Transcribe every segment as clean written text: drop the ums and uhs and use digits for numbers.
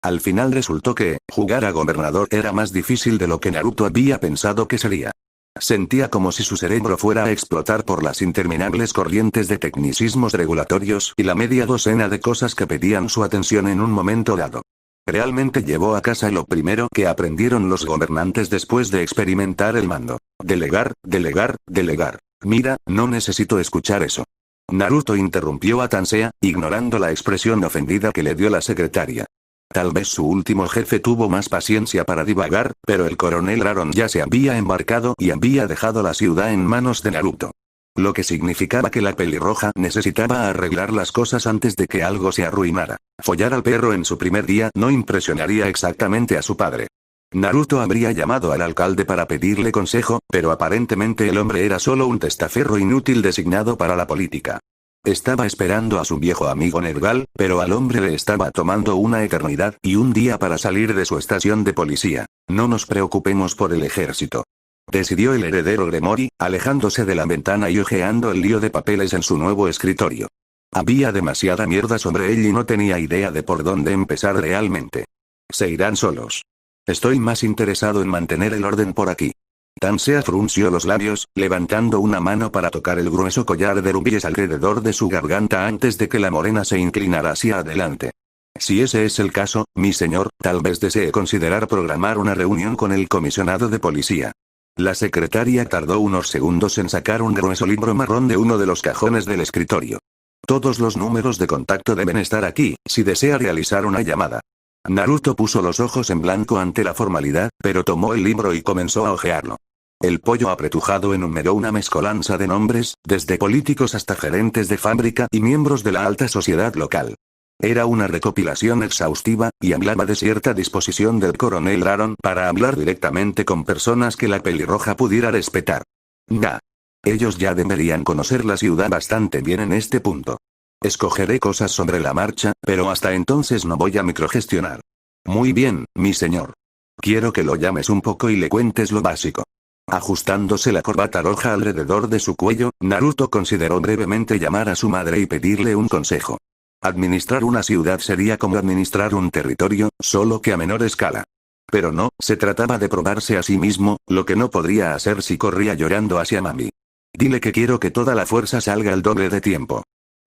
Al final resultó que, jugar a gobernador era más difícil de lo que Naruto había pensado que sería. Sentía como si su cerebro fuera a explotar por las interminables corrientes de tecnicismos regulatorios y la media docena de cosas que pedían su atención en un momento dado. Realmente llevó a casa lo primero que aprendieron los gobernantes después de experimentar el mando. Delegar, delegar, delegar. Mira, no necesito escuchar eso. Naruto interrumpió a Tansea, ignorando la expresión ofendida que le dio la secretaria. Tal vez su último jefe tuvo más paciencia para divagar, pero el coronel Aaron ya se había embarcado y había dejado la ciudad en manos de Naruto. Lo que significaba que la pelirroja necesitaba arreglar las cosas antes de que algo se arruinara. Follar al perro en su primer día no impresionaría exactamente a su padre. Naruto habría llamado al alcalde para pedirle consejo, pero aparentemente el hombre era solo un testaferro inútil designado para la política. Estaba esperando a su viejo amigo Nergal, pero al hombre le estaba tomando una eternidad y un día para salir de su estación de policía. No nos preocupemos por el ejército, decidió el heredero Gremory, alejándose de la ventana y hojeando el lío de papeles en su nuevo escritorio. Había demasiada mierda sobre él y no tenía idea de por dónde empezar realmente. Se irán solos. Estoy más interesado en mantener el orden por aquí. Tansea frunció los labios, levantando una mano para tocar el grueso collar de rubíes alrededor de su garganta antes de que la morena se inclinara hacia adelante. Si ese es el caso, mi señor, tal vez desee considerar programar una reunión con el comisionado de policía. La secretaria tardó unos segundos en sacar un grueso libro marrón de uno de los cajones del escritorio. Todos los números de contacto deben estar aquí, si desea realizar una llamada. Naruto puso los ojos en blanco ante la formalidad, pero tomó el libro y comenzó a hojearlo. El pollo apretujado enumeró una mezcolanza de nombres, desde políticos hasta gerentes de fábrica y miembros de la alta sociedad local. Era una recopilación exhaustiva, y hablaba de cierta disposición del coronel Aaron para hablar directamente con personas que la pelirroja pudiera respetar. Nah. Ellos ya deberían conocer la ciudad bastante bien en este punto. Escogeré cosas sobre la marcha, pero hasta entonces no voy a microgestionar. Muy bien, mi señor. Quiero que lo llames un poco y le cuentes lo básico. Ajustándose la corbata roja alrededor de su cuello, Naruto consideró brevemente llamar a su madre y pedirle un consejo. Administrar una ciudad sería como administrar un territorio, solo que a menor escala. Pero no, se trataba de probarse a sí mismo, lo que no podría hacer si corría llorando hacia mami. Dile que quiero que toda la fuerza salga al doble de tiempo.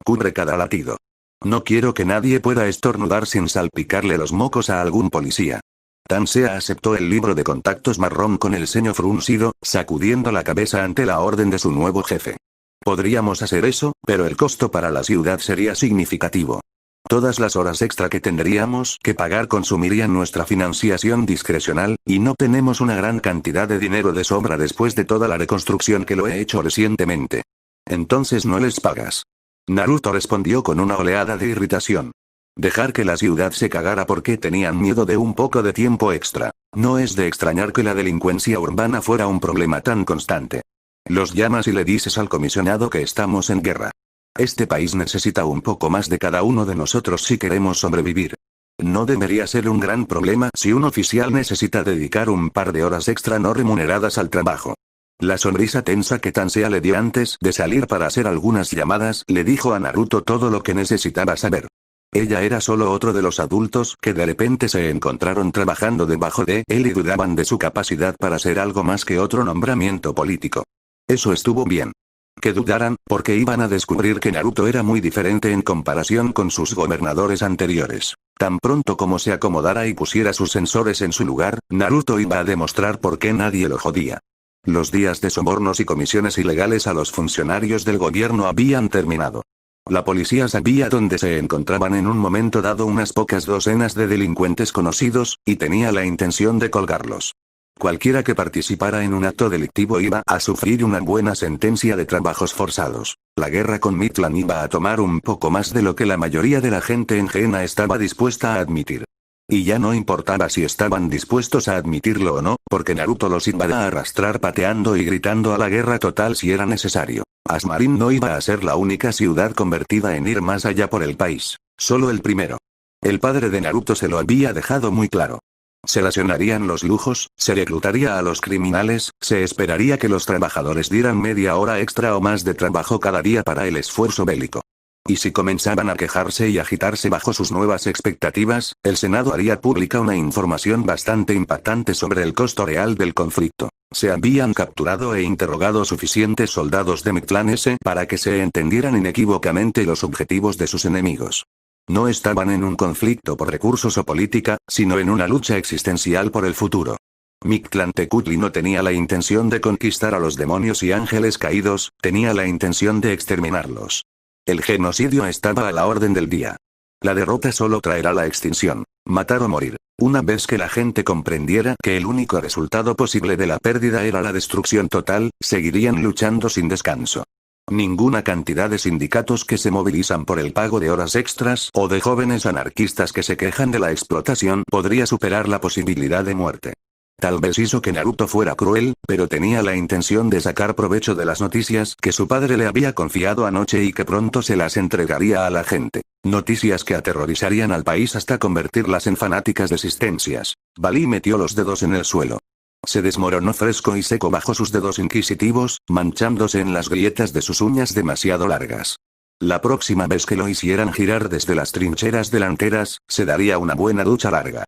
Cubre cada latido. No quiero que nadie pueda estornudar sin salpicarle los mocos a algún policía. Tansea aceptó el libro de contactos marrón con el ceño fruncido, sacudiendo la cabeza ante la orden de su nuevo jefe. Podríamos hacer eso, pero el costo para la ciudad sería significativo. Todas las horas extra que tendríamos que pagar consumirían nuestra financiación discrecional, y no tenemos una gran cantidad de dinero de sobra después de toda la reconstrucción que lo he hecho recientemente. Entonces no les pagas. Naruto respondió con una oleada de irritación. Dejar que la ciudad se cagara porque tenían miedo de un poco de tiempo extra. No es de extrañar que la delincuencia urbana fuera un problema tan constante. Los llamas y le dices al comisionado que estamos en guerra. Este país necesita un poco más de cada uno de nosotros si queremos sobrevivir. No debería ser un gran problema si un oficial necesita dedicar un par de horas extra no remuneradas al trabajo. La sonrisa tensa que Tansea le dio antes de salir para hacer algunas llamadas le dijo a Naruto todo lo que necesitaba saber. Ella era solo otro de los adultos que de repente se encontraron trabajando debajo de él y dudaban de su capacidad para ser algo más que otro nombramiento político. Eso estuvo bien. Que dudaran, porque iban a descubrir que Naruto era muy diferente en comparación con sus gobernadores anteriores. Tan pronto como se acomodara y pusiera sus sensores en su lugar, Naruto iba a demostrar por qué nadie lo jodía. Los días de sobornos y comisiones ilegales a los funcionarios del gobierno habían terminado. La policía sabía dónde se encontraban en un momento dado unas pocas docenas de delincuentes conocidos, y tenía la intención de colgarlos. Cualquiera que participara en un acto delictivo iba a sufrir una buena sentencia de trabajos forzados. La guerra con Midland iba a tomar un poco más de lo que la mayoría de la gente en Gehenna estaba dispuesta a admitir. Y ya no importaba si estaban dispuestos a admitirlo o no, porque Naruto los iba a arrastrar pateando y gritando a la guerra total si era necesario. Asmarin no iba a ser la única ciudad convertida en ir más allá por el país, solo el primero. El padre de Naruto se lo había dejado muy claro. Se racionarían los lujos, se reclutaría a los criminales, se esperaría que los trabajadores dieran media hora extra o más de trabajo cada día para el esfuerzo bélico. Y si comenzaban a quejarse y agitarse bajo sus nuevas expectativas, el Senado haría pública una información bastante impactante sobre el costo real del conflicto. Se habían capturado e interrogado suficientes soldados de Mictlán S para que se entendieran inequívocamente los objetivos de sus enemigos. No estaban en un conflicto por recursos o política, sino en una lucha existencial por el futuro. Mictlantecutli no tenía la intención de conquistar a los demonios y ángeles caídos, tenía la intención de exterminarlos. El genocidio estaba a la orden del día. La derrota solo traerá la extinción. Matar o morir. Una vez que la gente comprendiera que el único resultado posible de la pérdida era la destrucción total, seguirían luchando sin descanso. Ninguna cantidad de sindicatos que se movilizan por el pago de horas extras o de jóvenes anarquistas que se quejan de la explotación podría superar la posibilidad de muerte. Tal vez hizo que Naruto fuera cruel, pero tenía la intención de sacar provecho de las noticias que su padre le había confiado anoche y que pronto se las entregaría a la gente. Noticias que aterrorizarían al país hasta convertirlas en fanáticas desistencias. Balí metió los dedos en el suelo. Se desmoronó fresco y seco bajo sus dedos inquisitivos, manchándose en las grietas de sus uñas demasiado largas. La próxima vez que lo hicieran girar desde las trincheras delanteras, se daría una buena ducha larga.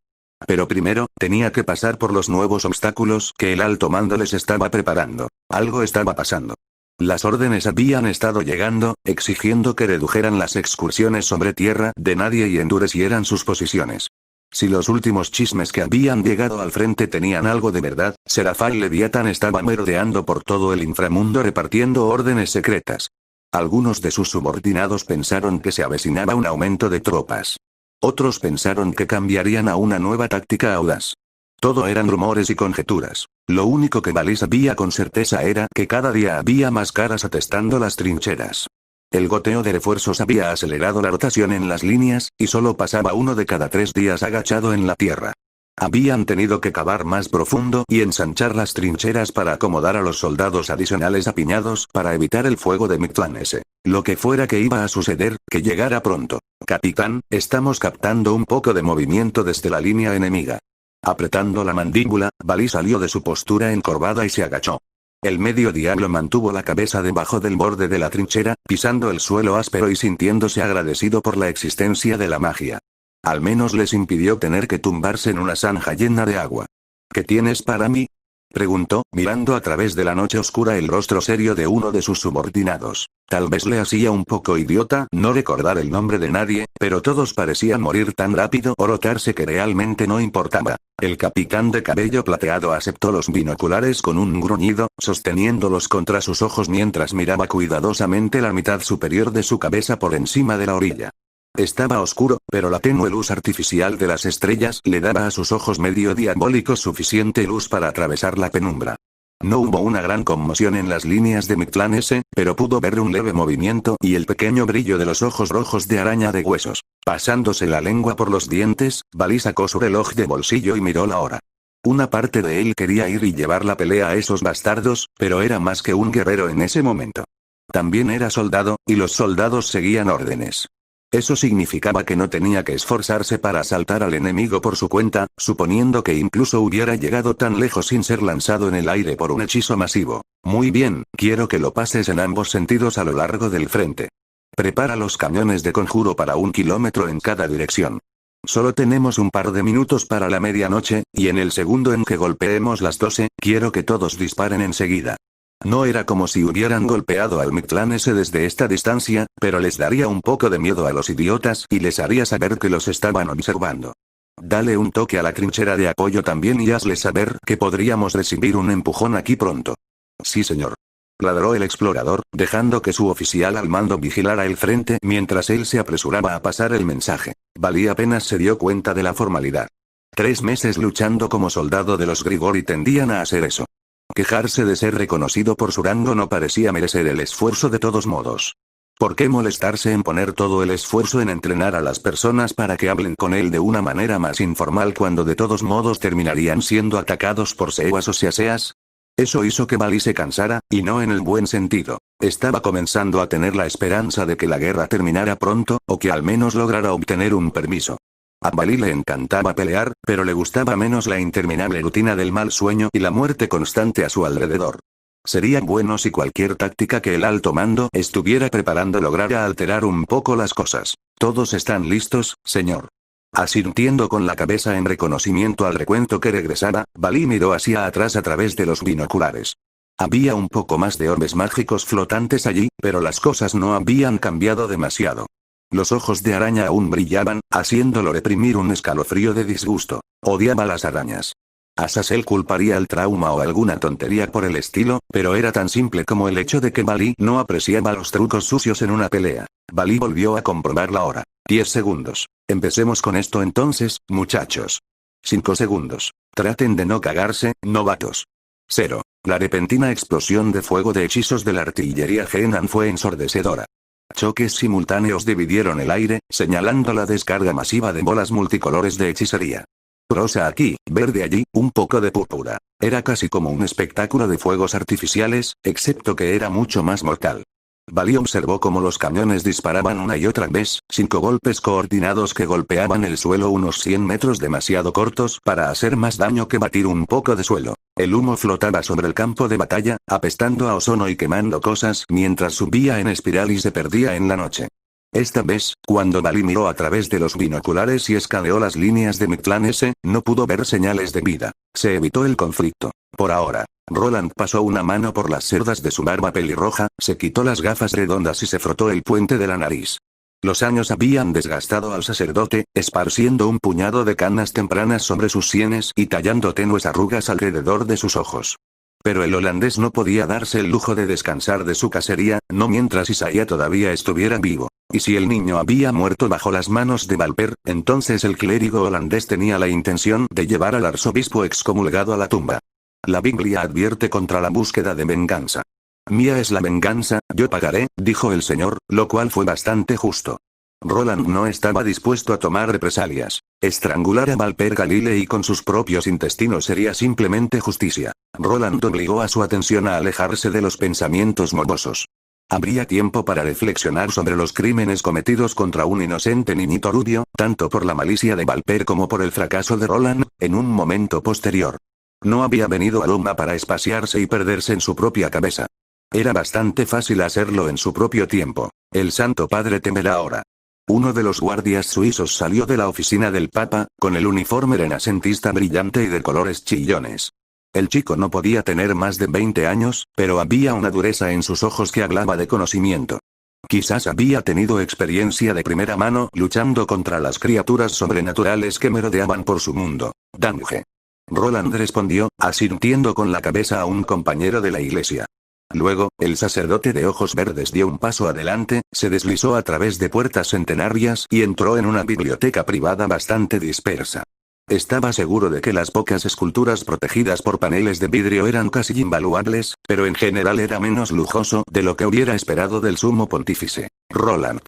Pero primero, tenía que pasar por los nuevos obstáculos que el alto mando les estaba preparando. Algo estaba pasando. Las órdenes habían estado llegando, exigiendo que redujeran las excursiones sobre tierra de nadie y endurecieran sus posiciones. Si los últimos chismes que habían llegado al frente tenían algo de verdad, Serafá y Leviatán estaban merodeando por todo el inframundo repartiendo órdenes secretas. Algunos de sus subordinados pensaron que se avecinaba un aumento de tropas. Otros pensaron que cambiarían a una nueva táctica audaz. Todo eran rumores y conjeturas. Lo único que Balí sabía con certeza era que cada día había más caras atestando las trincheras. El goteo de refuerzos había acelerado la rotación en las líneas, y solo pasaba uno de cada 3 días agachado en la tierra. Habían tenido que cavar más profundo y ensanchar las trincheras para acomodar a los soldados adicionales apiñados para evitar el fuego de Mictlán S. Lo que fuera que iba a suceder, que llegara pronto. Capitán, estamos captando un poco de movimiento desde la línea enemiga. Apretando la mandíbula, Balí salió de su postura encorvada y se agachó. El medio diablo mantuvo la cabeza debajo del borde de la trinchera, pisando el suelo áspero y sintiéndose agradecido por la existencia de la magia. Al menos les impidió tener que tumbarse en una zanja llena de agua. ¿Qué tienes para mí?, preguntó, mirando a través de la noche oscura el rostro serio de uno de sus subordinados. Tal vez le hacía un poco idiota no recordar el nombre de nadie, pero todos parecían morir tan rápido o rotarse que realmente no importaba. El capitán de cabello plateado aceptó los binoculares con un gruñido, sosteniéndolos contra sus ojos mientras miraba cuidadosamente la mitad superior de su cabeza por encima de la orilla. Estaba oscuro, pero la tenue luz artificial de las estrellas le daba a sus ojos medio diabólicos suficiente luz para atravesar la penumbra. No hubo una gran conmoción en las líneas de Mictlán S, pero pudo ver un leve movimiento y el pequeño brillo de los ojos rojos de araña de huesos. Pasándose la lengua por los dientes, Balí sacó su reloj de bolsillo y miró la hora. Una parte de él quería ir y llevar la pelea a esos bastardos, pero era más que un guerrero en ese momento. También era soldado, y los soldados seguían órdenes. Eso significaba que no tenía que esforzarse para asaltar al enemigo por su cuenta, suponiendo que incluso hubiera llegado tan lejos sin ser lanzado en el aire por un hechizo masivo. Muy bien, quiero que lo pases en ambos sentidos a lo largo del frente. Prepara los cañones de conjuro para 1 kilómetro en cada dirección. Solo tenemos un par de minutos para la medianoche, y en el segundo en que golpeemos las 12, quiero que todos disparen enseguida. No era como si hubieran golpeado al Mictlán S desde esta distancia, pero les daría un poco de miedo a los idiotas y les haría saber que los estaban observando. Dale un toque a la trinchera de apoyo también y hazle saber que podríamos recibir un empujón aquí pronto. Sí, señor. Ladró el explorador, dejando que su oficial al mando vigilara el frente mientras él se apresuraba a pasar el mensaje. Balí apenas se dio cuenta de la formalidad. 3 meses luchando como soldado de los Grigori tendían a hacer eso. Quejarse de ser reconocido por su rango no parecía merecer el esfuerzo de todos modos. ¿Por qué molestarse en poner todo el esfuerzo en entrenar a las personas para que hablen con él de una manera más informal cuando de todos modos terminarían siendo atacados por sewas o seaseas? Eso hizo que Balí se cansara, y no en el buen sentido. Estaba comenzando a tener la esperanza de que la guerra terminara pronto, o que al menos lograra obtener un permiso. A Balí le encantaba pelear, pero le gustaba menos la interminable rutina del mal sueño y la muerte constante a su alrededor. Sería bueno si cualquier táctica que el alto mando estuviera preparando lograra alterar un poco las cosas. Todos están listos, señor. Asintiendo con la cabeza en reconocimiento al recuento que regresaba, Balí miró hacia atrás a través de los binoculares. Había un poco más de orbes mágicos flotantes allí, pero las cosas no habían cambiado demasiado. Los ojos de araña aún brillaban, haciéndolo reprimir un escalofrío de disgusto. Odiaba las arañas. Azazel culparía el trauma o alguna tontería por el estilo, pero era tan simple como el hecho de que Balí no apreciaba los trucos sucios en una pelea. Balí volvió a comprobar la hora. 10 segundos. Empecemos con esto entonces, muchachos. 5 segundos. Traten de no cagarse, novatos. 0. La repentina explosión de fuego de hechizos de la artillería Genan fue ensordecedora. Choques simultáneos dividieron el aire, señalando la descarga masiva de bolas multicolores de hechicería. Rosa aquí, verde allí, un poco de púrpura. Era casi como un espectáculo de fuegos artificiales, excepto que era mucho más mortal. Balí observó cómo los cañones disparaban una y otra vez, 5 golpes coordinados que golpeaban el suelo unos 100 metros demasiado cortos para hacer más daño que batir un poco de suelo. El humo flotaba sobre el campo de batalla, apestando a ozono y quemando cosas mientras subía en espiral y se perdía en la noche. Esta vez, cuando Balí miró a través de los binoculares y escaneó las líneas de Mictlán S, no pudo ver señales de vida. Se evitó el conflicto. Por ahora. Roland pasó una mano por las cerdas de su barba pelirroja, se quitó las gafas redondas y se frotó el puente de la nariz. Los años habían desgastado al sacerdote, esparciendo un puñado de canas tempranas sobre sus sienes y tallando tenues arrugas alrededor de sus ojos. Pero el holandés no podía darse el lujo de descansar de su cacería, no mientras Isaiah todavía estuviera vivo. Y si el niño había muerto bajo las manos de Valper, entonces el clérigo holandés tenía la intención de llevar al arzobispo excomulgado a la tumba. La Biblia advierte contra la búsqueda de venganza. Mía es la venganza, yo pagaré, dijo el Señor, lo cual fue bastante justo. Roland no estaba dispuesto a tomar represalias. Estrangular a Valper Galilei con sus propios intestinos sería simplemente justicia. Roland obligó a su atención a alejarse de los pensamientos morbosos. Habría tiempo para reflexionar sobre los crímenes cometidos contra un inocente niñito rubio, tanto por la malicia de Valper como por el fracaso de Roland, en un momento posterior. No había venido a Loma para espaciarse y perderse en su propia cabeza. Era bastante fácil hacerlo en su propio tiempo. El Santo Padre temerá ahora. Uno de los guardias suizos salió de la oficina del Papa, con el uniforme renacentista brillante y de colores chillones. El chico no podía tener más de 20 años, pero había una dureza en sus ojos que hablaba de conocimiento. Quizás había tenido experiencia de primera mano luchando contra las criaturas sobrenaturales que merodeaban por su mundo. Dange. Roland respondió, asintiendo con la cabeza a un compañero de la iglesia. Luego, el sacerdote de ojos verdes dio un paso adelante, se deslizó a través de puertas centenarias y entró en una biblioteca privada bastante dispersa. Estaba seguro de que las pocas esculturas protegidas por paneles de vidrio eran casi invaluables, pero en general era menos lujoso de lo que hubiera esperado del sumo pontífice. Roland.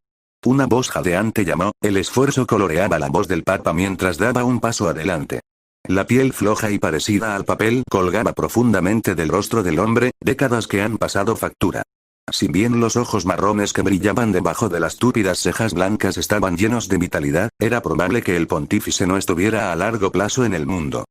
Una voz jadeante llamó, el esfuerzo coloreaba la voz del Papa mientras daba un paso adelante. La piel floja y parecida al papel colgaba profundamente del rostro del hombre, décadas que han pasado factura. Si bien los ojos marrones que brillaban debajo de las túpidas cejas blancas estaban llenos de vitalidad, era probable que el pontífice no estuviera a largo plazo en el mundo.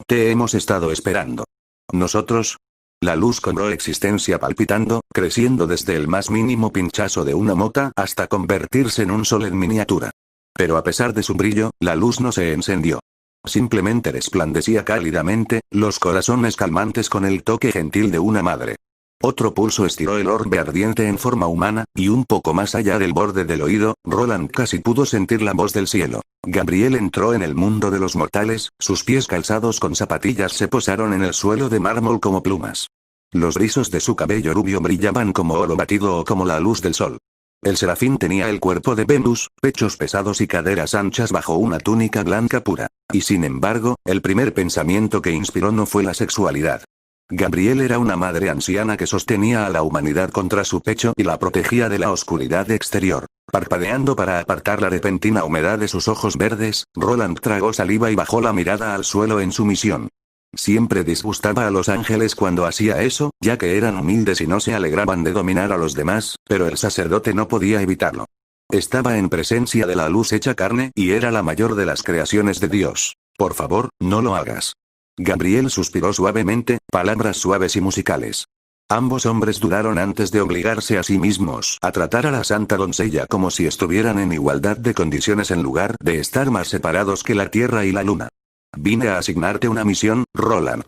Te hemos estado esperando. ¿Nosotros? La luz cobró existencia palpitando, creciendo desde el más mínimo pinchazo de una mota hasta convertirse en un sol en miniatura. Pero a pesar de su brillo, la luz no se encendió. Simplemente resplandecía cálidamente, los corazones calmantes con el toque gentil de una madre. Otro pulso estiró el orbe ardiente en forma humana, y un poco más allá del borde del oído, Roland casi pudo sentir la voz del cielo. Gabriel entró en el mundo de los mortales, sus pies calzados con zapatillas se posaron en el suelo de mármol como plumas. Los rizos de su cabello rubio brillaban como oro batido o como la luz del sol. El serafín tenía el cuerpo de Venus, pechos pesados y caderas anchas bajo una túnica blanca pura. Y sin embargo, el primer pensamiento que inspiró no fue la sexualidad. Gabriel era una madre anciana que sostenía a la humanidad contra su pecho y la protegía de la oscuridad exterior. Parpadeando para apartar la repentina humedad de sus ojos verdes, Roland tragó saliva y bajó la mirada al suelo en sumisión. Siempre disgustaba a los ángeles cuando hacía eso, ya que eran humildes y no se alegraban de dominar a los demás, pero el sacerdote no podía evitarlo. Estaba en presencia de la luz hecha carne y era la mayor de las creaciones de Dios. Por favor, no lo hagas. Gabriel suspiró suavemente, palabras suaves y musicales. Ambos hombres dudaron antes de obligarse a sí mismos a tratar a la santa doncella como si estuvieran en igualdad de condiciones en lugar de estar más separados que la Tierra y la Luna. Vine a asignarte una misión, Roland.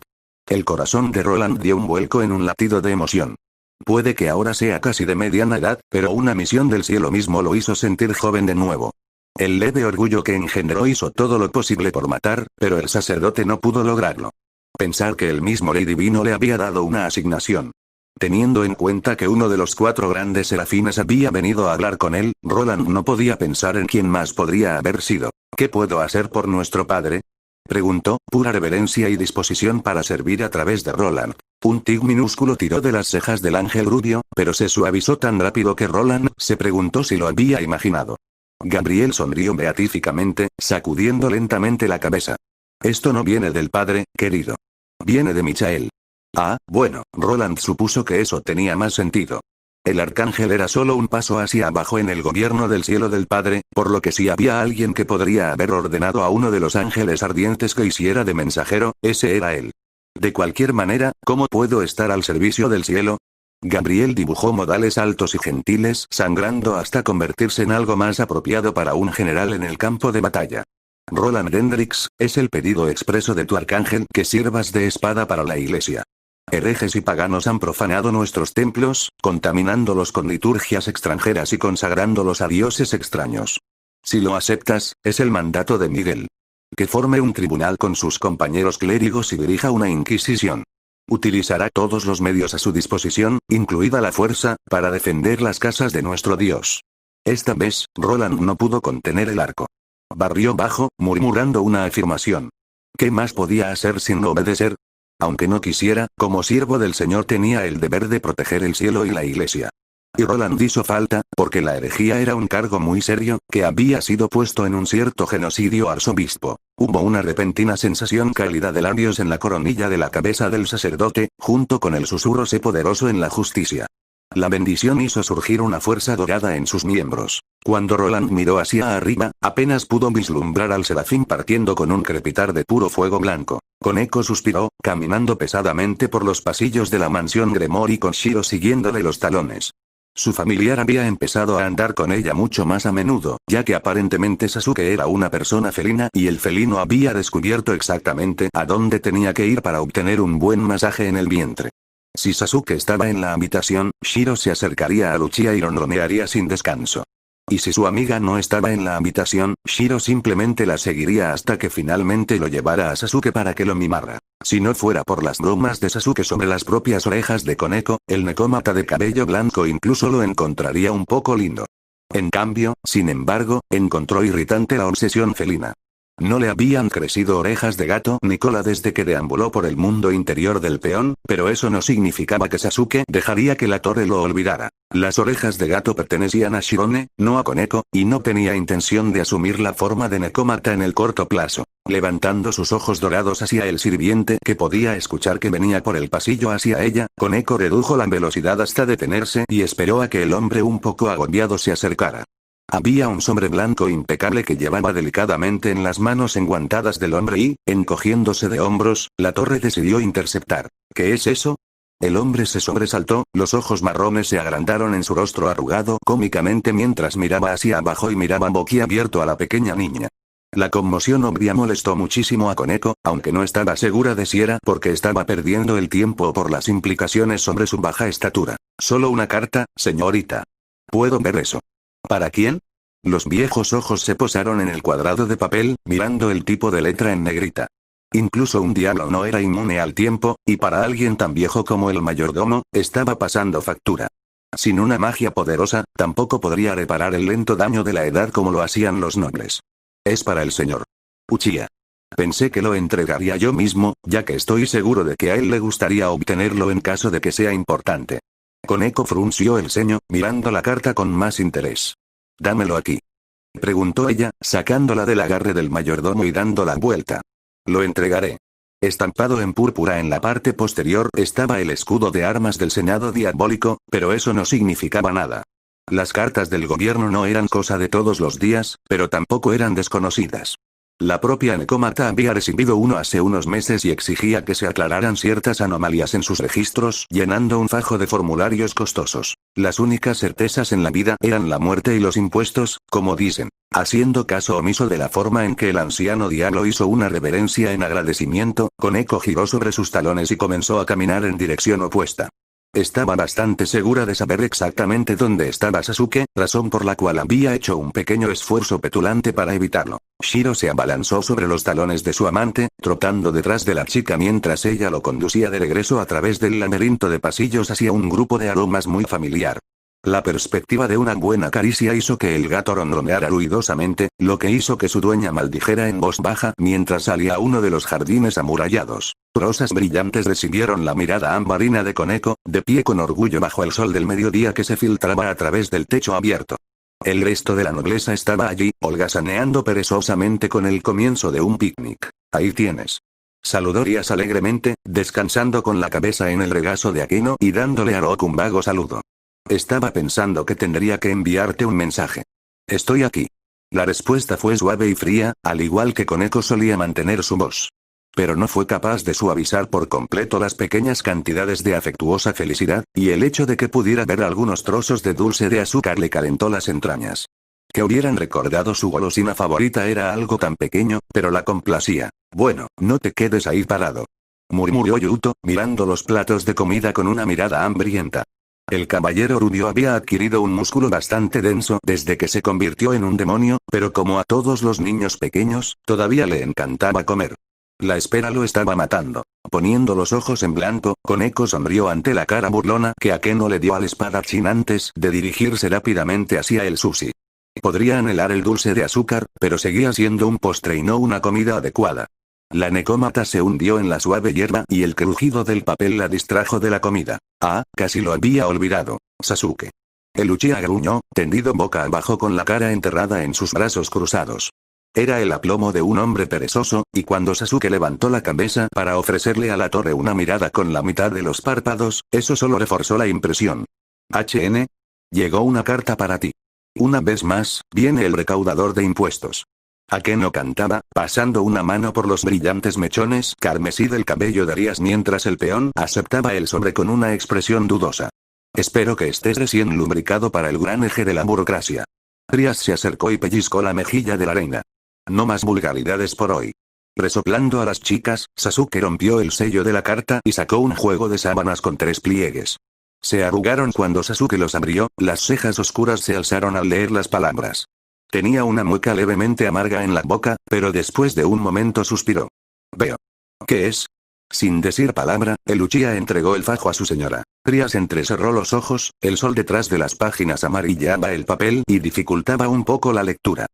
El corazón de Roland dio un vuelco en un latido de emoción. Puede que ahora sea casi de mediana edad, pero una misión del cielo mismo lo hizo sentir joven de nuevo. El leve orgullo que engendró hizo todo lo posible por matar, pero el sacerdote no pudo lograrlo. Pensar que el mismo Rey Divino le había dado una asignación. Teniendo en cuenta que uno de los 4 grandes serafines había venido a hablar con él, Roland no podía pensar en quién más podría haber sido. ¿Qué puedo hacer por nuestro padre?, preguntó, pura reverencia y disposición para servir a través de Roland. Un tic minúsculo tiró de las cejas del ángel rubio, pero se suavizó tan rápido que Roland se preguntó si lo había imaginado. Gabriel sonrió beatíficamente, sacudiendo lentamente la cabeza. Esto no viene del padre, querido. Viene de Michael. Ah, bueno, Roland supuso que eso tenía más sentido. El arcángel era solo un paso hacia abajo en el gobierno del cielo del Padre, por lo que si había alguien que podría haber ordenado a uno de los ángeles ardientes que hiciera de mensajero, ese era él. De cualquier manera, ¿cómo puedo estar al servicio del cielo? Gabriel dibujó modales altos y gentiles, sangrando hasta convertirse en algo más apropiado para un general en el campo de batalla. Roland Hendrix, es el pedido expreso de tu arcángel que sirvas de espada para la iglesia. Herejes y paganos han profanado nuestros templos, contaminándolos con liturgias extranjeras y consagrándolos a dioses extraños. Si lo aceptas, es el mandato de Miguel. Que forme un tribunal con sus compañeros clérigos y dirija una inquisición. Utilizará todos los medios a su disposición, incluida la fuerza, para defender las casas de nuestro Dios. Esta vez, Roland no pudo contener el arco. Barrió bajo, murmurando una afirmación. ¿Qué más podía hacer sin obedecer? Aunque no quisiera, como siervo del Señor tenía el deber de proteger el cielo y la iglesia. Y Roland hizo falta, porque la herejía era un cargo muy serio, que había sido puesto en un cierto genocidio arzobispo. Hubo una repentina sensación cálida de labios en la coronilla de la cabeza del sacerdote, junto con el susurro sé poderoso en la justicia. La bendición hizo surgir una fuerza dorada en sus miembros. Cuando Roland miró hacia arriba, apenas pudo vislumbrar al serafín partiendo con un crepitar de puro fuego blanco. Koneko suspiró, caminando pesadamente por los pasillos de la mansión Gremory con Shiro siguiéndole los talones. Su familiar había empezado a andar con ella mucho más a menudo, ya que aparentemente Sasuke era una persona felina y el felino había descubierto exactamente a dónde tenía que ir para obtener un buen masaje en el vientre. Si Sasuke estaba en la habitación, Shiro se acercaría a Luchia y ronronearía sin descanso. Y si su amiga no estaba en la habitación, Shiro simplemente la seguiría hasta que finalmente lo llevara a Sasuke para que lo mimara. Si no fuera por las bromas de Sasuke sobre las propias orejas de Koneko, el necómata de cabello blanco incluso lo encontraría un poco lindo. En cambio, sin embargo, encontró irritante la obsesión felina. No le habían crecido orejas de gato ni cola desde que deambuló por el mundo interior del peón, pero eso no significaba que Sasuke dejaría que la torre lo olvidara. Las orejas de gato pertenecían a Shirone, no a Koneko, y no tenía intención de asumir la forma de necómata en el corto plazo. Levantando sus ojos dorados hacia el sirviente que podía escuchar que venía por el pasillo hacia ella, Koneko redujo la velocidad hasta detenerse y esperó a que el hombre un poco agobiado se acercara. Había un sobre blanco impecable que llevaba delicadamente en las manos enguantadas del hombre y, encogiéndose de hombros, la torre decidió interceptar. ¿Qué es eso? El hombre se sobresaltó, los ojos marrones se agrandaron en su rostro arrugado cómicamente mientras miraba hacia abajo y miraba boquiabierto a la pequeña niña. La conmoción obvia molestó muchísimo a Koneko, aunque no estaba segura de si era porque estaba perdiendo el tiempo o por las implicaciones sobre su baja estatura. Solo una carta, señorita. ¿Puedo ver eso? ¿Para quién? Los viejos ojos se posaron en el cuadrado de papel, mirando el tipo de letra en negrita. Incluso un diablo no era inmune al tiempo, y para alguien tan viejo como el mayordomo, estaba pasando factura. Sin una magia poderosa, tampoco podría reparar el lento daño de la edad como lo hacían los nobles. Es para el señor Uchiha. Pensé que lo entregaría yo mismo, ya que estoy seguro de que a él le gustaría obtenerlo en caso de que sea importante. Koneko frunció el ceño, mirando la carta con más interés. «Dámelo aquí», preguntó ella, sacándola del agarre del mayordomo y dando la vuelta. «Lo entregaré». Estampado en púrpura en la parte posterior estaba el escudo de armas del Senado diabólico, pero eso no significaba nada. Las cartas del gobierno no eran cosa de todos los días, pero tampoco eran desconocidas. La propia Nekomata había recibido uno hace unos meses y exigía que se aclararan ciertas anomalías en sus registros, llenando un fajo de formularios costosos. Las únicas certezas en la vida eran la muerte y los impuestos, como dicen. Haciendo caso omiso de la forma en que el anciano diablo hizo una reverencia en agradecimiento, Koneko giró sobre sus talones y comenzó a caminar en dirección opuesta. Estaba bastante segura de saber exactamente dónde estaba Sasuke, razón por la cual había hecho un pequeño esfuerzo petulante para evitarlo. Shiro se abalanzó sobre los talones de su amante, trotando detrás de la chica mientras ella lo conducía de regreso a través del laberinto de pasillos hacia un grupo de aromas muy familiar. La perspectiva de una buena caricia hizo que el gato ronroneara ruidosamente, lo que hizo que su dueña maldijera en voz baja mientras salía a uno de los jardines amurallados. Rosas brillantes recibieron la mirada ambarina de Koneko, de pie con orgullo bajo el sol del mediodía que se filtraba a través del techo abierto. El resto de la nobleza estaba allí, holgazaneando perezosamente con el comienzo de un picnic. Ahí tienes. Saludó Rías alegremente, descansando con la cabeza en el regazo de Akeno y dándole a Roku un vago saludo. Estaba pensando que tendría que enviarte un mensaje. Estoy aquí. La respuesta fue suave y fría, al igual que Koneko solía mantener su voz. Pero no fue capaz de suavizar por completo las pequeñas cantidades de afectuosa felicidad, y el hecho de que pudiera ver algunos trozos de dulce de azúcar le calentó las entrañas. Que hubieran recordado su golosina favorita era algo tan pequeño, pero la complacía. Bueno, no te quedes ahí parado. Murmuró Yuto, mirando los platos de comida con una mirada hambrienta. El caballero rubio había adquirido un músculo bastante denso desde que se convirtió en un demonio, pero como a todos los niños pequeños, todavía le encantaba comer. La espera lo estaba matando. Poniendo los ojos en blanco, Koneko sonrió ante la cara burlona que Akeno le dio al espadachín antes de dirigirse rápidamente hacia el sushi. Podría anhelar el dulce de azúcar, pero seguía siendo un postre y no una comida adecuada. La Nekomata se hundió en la suave hierba y el crujido del papel la distrajo de la comida. Ah, casi lo había olvidado. Sasuke. El Uchiha gruñó, tendido boca abajo con la cara enterrada en sus brazos cruzados. Era el aplomo de un hombre perezoso, y cuando Sasuke levantó la cabeza para ofrecerle a la torre una mirada con la mitad de los párpados, eso solo reforzó la impresión. HN. Llegó una carta para ti. Una vez más, viene el recaudador de impuestos. Akeno cantaba, pasando una mano por los brillantes mechones carmesí del cabello de Rías mientras el peón aceptaba el sobre con una expresión dudosa. Espero que estés recién lubricado para el gran eje de la burocracia. Rías se acercó y pellizcó la mejilla de la reina. No más vulgaridades por hoy. Resoplando a las chicas, Sasuke rompió el sello de la carta y sacó un juego de sábanas con 3 pliegues. Se arrugaron cuando Sasuke los abrió, las cejas oscuras se alzaron al leer las palabras. Tenía una mueca levemente amarga en la boca, pero después de un momento suspiró. Veo. ¿Qué es? Sin decir palabra, el Uchiha entregó el fajo a su señora. Rías entrecerró los ojos, el sol detrás de las páginas amarillaba el papel y dificultaba un poco la lectura.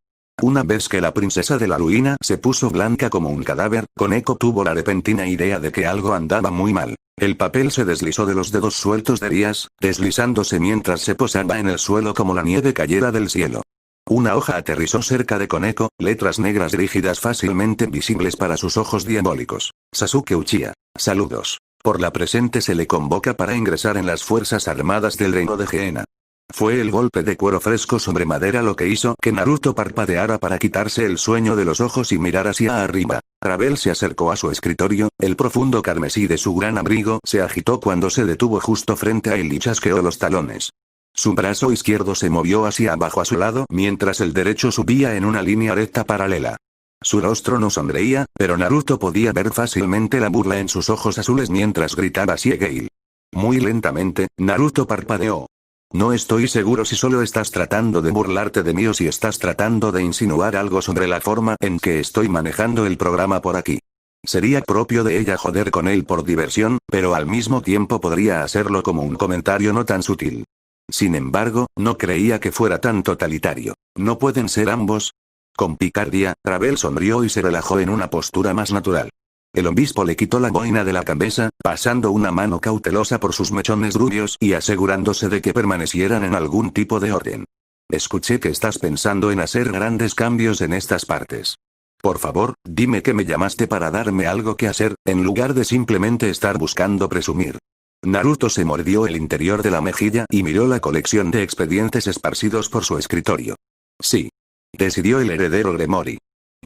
Una vez que la princesa de la ruina se puso blanca como un cadáver, Koneko tuvo la repentina idea de que algo andaba muy mal. El papel se deslizó de los dedos sueltos de Rías, deslizándose mientras se posaba en el suelo como la nieve cayera del cielo. Una hoja aterrizó cerca de Koneko, letras negras rígidas fácilmente visibles para sus ojos diabólicos. Sasuke Uchiha. Saludos. Por la presente se le convoca para ingresar en las Fuerzas Armadas del Reino de Gehenna. Fue el golpe de cuero fresco sobre madera lo que hizo que Naruto parpadeara para quitarse el sueño de los ojos y mirar hacia arriba. Ravel se acercó a su escritorio, el profundo carmesí de su gran abrigo se agitó cuando se detuvo justo frente a él y chasqueó los talones. Su brazo izquierdo se movió hacia abajo a su lado mientras el derecho subía en una línea recta paralela. Su rostro no sonreía, pero Naruto podía ver fácilmente la burla en sus ojos azules mientras gritaba Shigei. Muy lentamente, Naruto parpadeó. No estoy seguro si solo estás tratando de burlarte de mí o si estás tratando de insinuar algo sobre la forma en que estoy manejando el programa por aquí. Sería propio de ella joder con él por diversión, pero al mismo tiempo podría hacerlo como un comentario no tan sutil. Sin embargo, no creía que fuera tan totalitario. ¿No pueden ser ambos? Con picardía, Ravel sonrió y se relajó en una postura más natural. El obispo le quitó la boina de la cabeza, pasando una mano cautelosa por sus mechones rubios y asegurándose de que permanecieran en algún tipo de orden. Escuché que estás pensando en hacer grandes cambios en estas partes. Por favor, dime que me llamaste para darme algo que hacer, en lugar de simplemente estar buscando presumir. Naruto se mordió el interior de la mejilla y miró la colección de expedientes esparcidos por su escritorio. Sí. Decidió el heredero Gremori.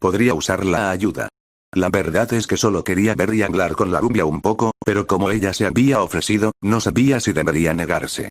podría usar la ayuda. La verdad es que solo quería ver y hablar con la rubia un poco, pero como ella se había ofrecido, no sabía si debería negarse.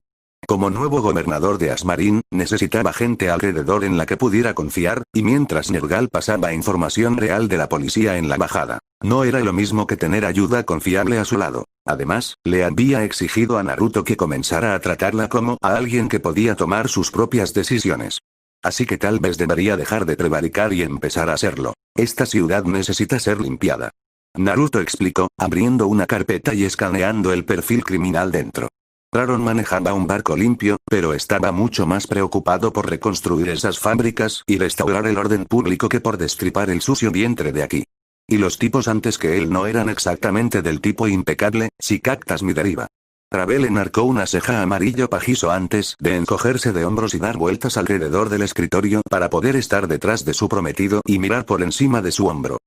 Como nuevo gobernador de Asmarin, necesitaba gente alrededor en la que pudiera confiar, y mientras Nergal pasaba información real de la policía en la bajada, no era lo mismo que tener ayuda confiable a su lado. Además, le había exigido a Naruto que comenzara a tratarla como a alguien que podía tomar sus propias decisiones. Así que tal vez debería dejar de prevaricar y empezar a hacerlo. Esta ciudad necesita ser limpiada. Naruto explicó, abriendo una carpeta y escaneando el perfil criminal dentro. Raron manejaba un barco limpio, pero estaba mucho más preocupado por reconstruir esas fábricas y restaurar el orden público que por destripar el sucio vientre de aquí. Y los tipos antes que él no eran exactamente del tipo impecable, si captas mi deriva. Ravel enarcó una ceja amarillo pajizo antes de encogerse de hombros y dar vueltas alrededor del escritorio para poder estar detrás de su prometido y mirar por encima de su hombro.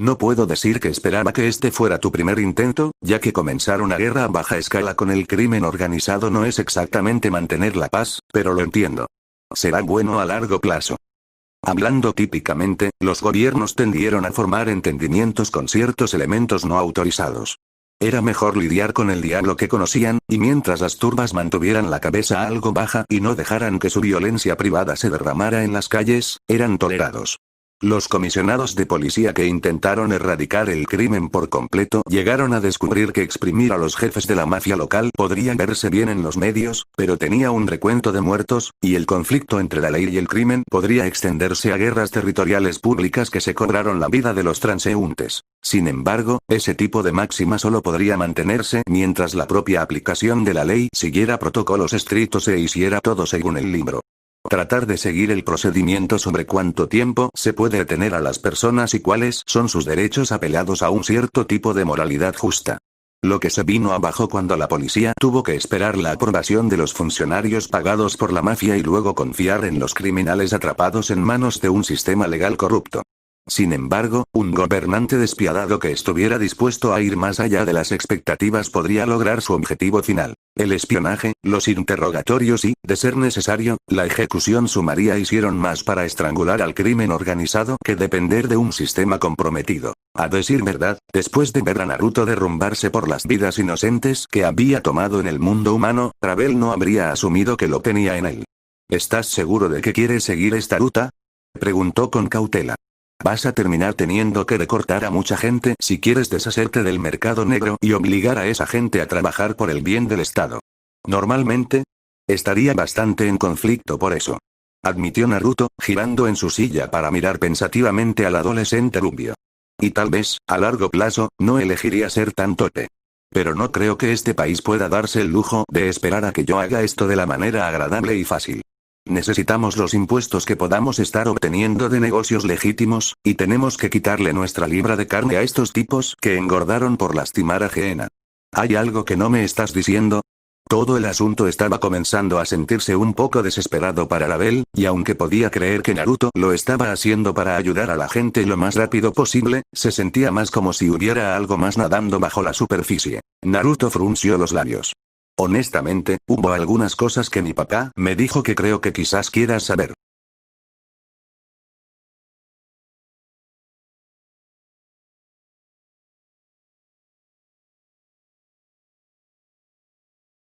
No puedo decir que esperaba que este fuera tu primer intento, ya que comenzar una guerra a baja escala con el crimen organizado no es exactamente mantener la paz, pero lo entiendo. Será bueno a largo plazo. Hablando típicamente, los gobiernos tendieron a formar entendimientos con ciertos elementos no autorizados. Era mejor lidiar con el diablo que conocían, y mientras las turbas mantuvieran la cabeza algo baja y no dejaran que su violencia privada se derramara en las calles, eran tolerados. Los comisionados de policía que intentaron erradicar el crimen por completo llegaron a descubrir que exprimir a los jefes de la mafia local podría verse bien en los medios, pero tenía un recuento de muertos, y el conflicto entre la ley y el crimen podría extenderse a guerras territoriales públicas que se cobraron la vida de los transeúntes. Sin embargo, ese tipo de máxima solo podría mantenerse mientras la propia aplicación de la ley siguiera protocolos estrictos e hiciera todo según el libro. Tratar de seguir el procedimiento sobre cuánto tiempo se puede detener a las personas y cuáles son sus derechos apelados a un cierto tipo de moralidad justa. Lo que se vino abajo cuando la policía tuvo que esperar la aprobación de los funcionarios pagados por la mafia y luego confiar en los criminales atrapados en manos de un sistema legal corrupto. Sin embargo, un gobernante despiadado que estuviera dispuesto a ir más allá de las expectativas podría lograr su objetivo final. El espionaje, los interrogatorios y, de ser necesario, la ejecución sumaria hicieron más para estrangular al crimen organizado que depender de un sistema comprometido. A decir verdad, después de ver a Naruto derrumbarse por las vidas inocentes que había tomado en el mundo humano, Ravel no habría asumido que lo tenía en él. ¿Estás seguro de que quieres seguir esta ruta?, preguntó con cautela. Vas a terminar teniendo que recortar a mucha gente si quieres deshacerte del mercado negro y obligar a esa gente a trabajar por el bien del Estado. Normalmente, estaría bastante en conflicto por eso, admitió Naruto, girando en su silla para mirar pensativamente al adolescente rubio. Y tal vez, a largo plazo, no elegiría ser tan torpe. Pero no creo que este país pueda darse el lujo de esperar a que yo haga esto de la manera agradable y fácil. Necesitamos los impuestos que podamos estar obteniendo de negocios legítimos, y tenemos que quitarle nuestra libra de carne a estos tipos que engordaron por lastimar a Geena. ¿Hay algo que no me estás diciendo? Todo el asunto estaba comenzando a sentirse un poco desesperado para Ravel, y aunque podía creer que Naruto lo estaba haciendo para ayudar a la gente lo más rápido posible, se sentía más como si hubiera algo más nadando bajo la superficie. Naruto frunció los labios. Honestamente, hubo algunas cosas que mi papá me dijo que creo que quizás quieras saber.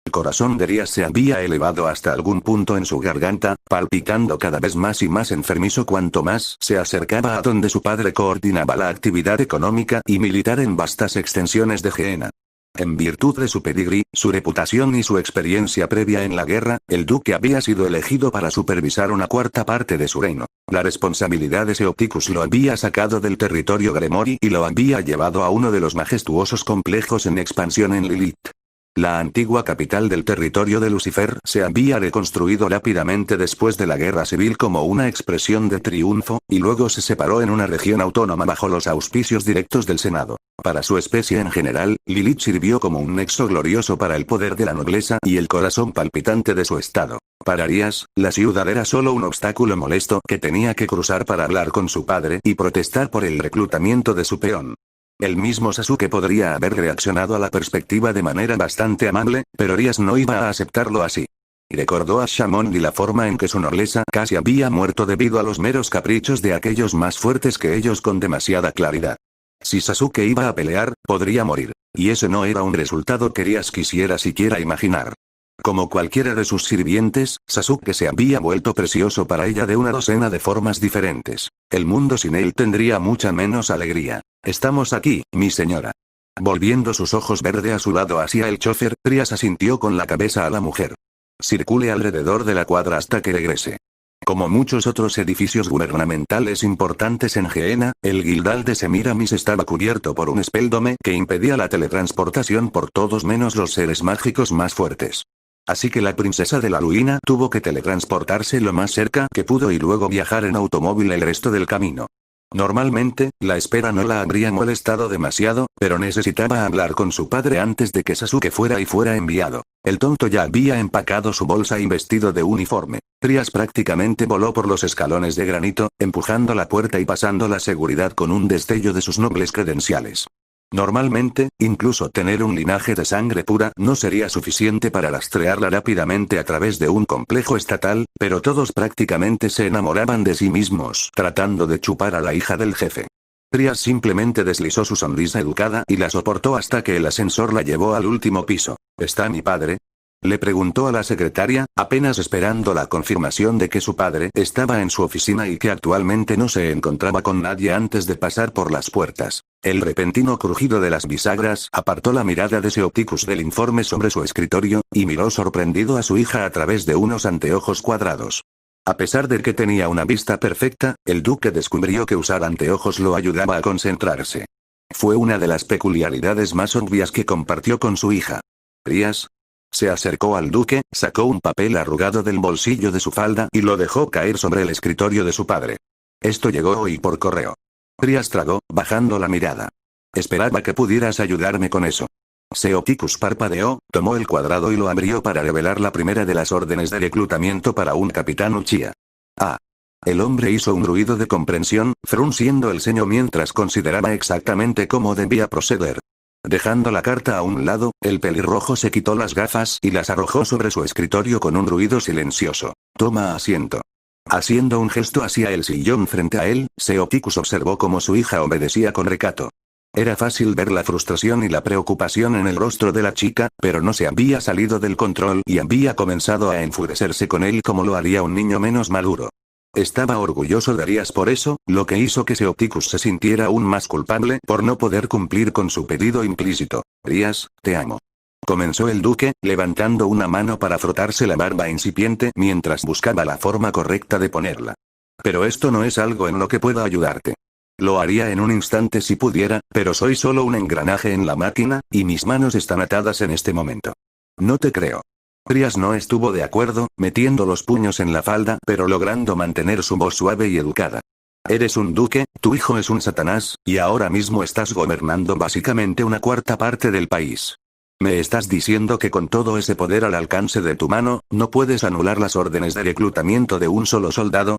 El corazón de Ria se había elevado hasta algún punto en su garganta, palpitando cada vez más y más enfermizo cuanto más se acercaba a donde su padre coordinaba la actividad económica y militar en vastas extensiones de Geena. En virtud de su pedigrí, su reputación y su experiencia previa en la guerra, el duque había sido elegido para supervisar una cuarta parte de su reino. La responsabilidad de Seopticus lo había sacado del territorio Gremori y lo había llevado a uno de los majestuosos complejos en expansión en Lilith. La antigua capital del territorio de Lucifer se había reconstruido rápidamente después de la guerra civil como una expresión de triunfo, y luego se separó en una región autónoma bajo los auspicios directos del Senado. Para su especie en general, Lilith sirvió como un nexo glorioso para el poder de la nobleza y el corazón palpitante de su estado. Para Rias, la ciudad era solo un obstáculo molesto que tenía que cruzar para hablar con su padre y protestar por el reclutamiento de su peón. El mismo Sasuke podría haber reaccionado a la perspectiva de manera bastante amable, pero Rias no iba a aceptarlo así. Recordó a Shamon y la forma en que su nobleza casi había muerto debido a los meros caprichos de aquellos más fuertes que ellos con demasiada claridad. Si Sasuke iba a pelear, podría morir. Y ese no era un resultado que Rías quisiera siquiera imaginar. Como cualquiera de sus sirvientes, Sasuke se había vuelto precioso para ella de una docena de formas diferentes. El mundo sin él tendría mucha menos alegría. Estamos aquí, mi señora. Volviendo sus ojos verde azulado hacia el chofer, Rías asintió con la cabeza a la mujer. Circule alrededor de la cuadra hasta que regrese. Como muchos otros edificios gubernamentales importantes en Gehenna, el Guildhall de Semiramis estaba cubierto por un espéldome que impedía la teletransportación por todos menos los seres mágicos más fuertes. Así que la princesa de la ruina tuvo que teletransportarse lo más cerca que pudo y luego viajar en automóvil el resto del camino. Normalmente, la espera no la habría molestado demasiado, pero necesitaba hablar con su padre antes de que Sasuke fuera enviado. El tonto ya había empacado su bolsa y vestido de uniforme. Rías prácticamente voló por los escalones de granito, empujando la puerta y pasando la seguridad con un destello de sus nobles credenciales. Normalmente, incluso tener un linaje de sangre pura no sería suficiente para rastrearla rápidamente a través de un complejo estatal, pero todos prácticamente se enamoraban de sí mismos tratando de chupar a la hija del jefe. Rías simplemente deslizó su sonrisa educada y la soportó hasta que el ascensor la llevó al último piso. ¿Está mi padre?, le preguntó a la secretaria, apenas esperando la confirmación de que su padre estaba en su oficina y que actualmente no se encontraba con nadie antes de pasar por las puertas. El repentino crujido de las bisagras apartó la mirada de Seopticus del informe sobre su escritorio, y miró sorprendido a su hija a través de unos anteojos cuadrados. A pesar de que tenía una vista perfecta, el duque descubrió que usar anteojos lo ayudaba a concentrarse. Fue una de las peculiaridades más obvias que compartió con su hija. ¿Rías? Se acercó al duque, sacó un papel arrugado del bolsillo de su falda y lo dejó caer sobre el escritorio de su padre. Esto llegó hoy por correo. Rías tragó, bajando la mirada. Esperaba que pudieras ayudarme con eso. Seopticus parpadeó, tomó el cuadrado y lo abrió para revelar la primera de las órdenes de reclutamiento para un capitán Uchiha. Ah. El hombre hizo un ruido de comprensión, frunciendo el ceño mientras consideraba exactamente cómo debía proceder. Dejando la carta a un lado, el pelirrojo se quitó las gafas y las arrojó sobre su escritorio con un ruido silencioso. Toma asiento. Haciendo un gesto hacia el sillón frente a él, Seopticus observó cómo su hija obedecía con recato. Era fácil ver la frustración y la preocupación en el rostro de la chica, pero no se había salido del control y había comenzado a enfurecerse con él como lo haría un niño menos maduro. Estaba orgulloso de Rías por eso, lo que hizo que Seopticus se sintiera aún más culpable por no poder cumplir con su pedido implícito. Rías, te amo. Comenzó el duque, levantando una mano para frotarse la barba incipiente mientras buscaba la forma correcta de ponerla. Pero esto no es algo en lo que pueda ayudarte. Lo haría en un instante si pudiera, pero soy solo un engranaje en la máquina, y mis manos están atadas en este momento. No te creo. Rías no estuvo de acuerdo, metiendo los puños en la falda pero logrando mantener su voz suave y educada. Eres un duque, tu hijo es un satanás, y ahora mismo estás gobernando básicamente una cuarta parte del país. ¿Me estás diciendo que con todo ese poder al alcance de tu mano, no puedes anular las órdenes de reclutamiento de un solo soldado?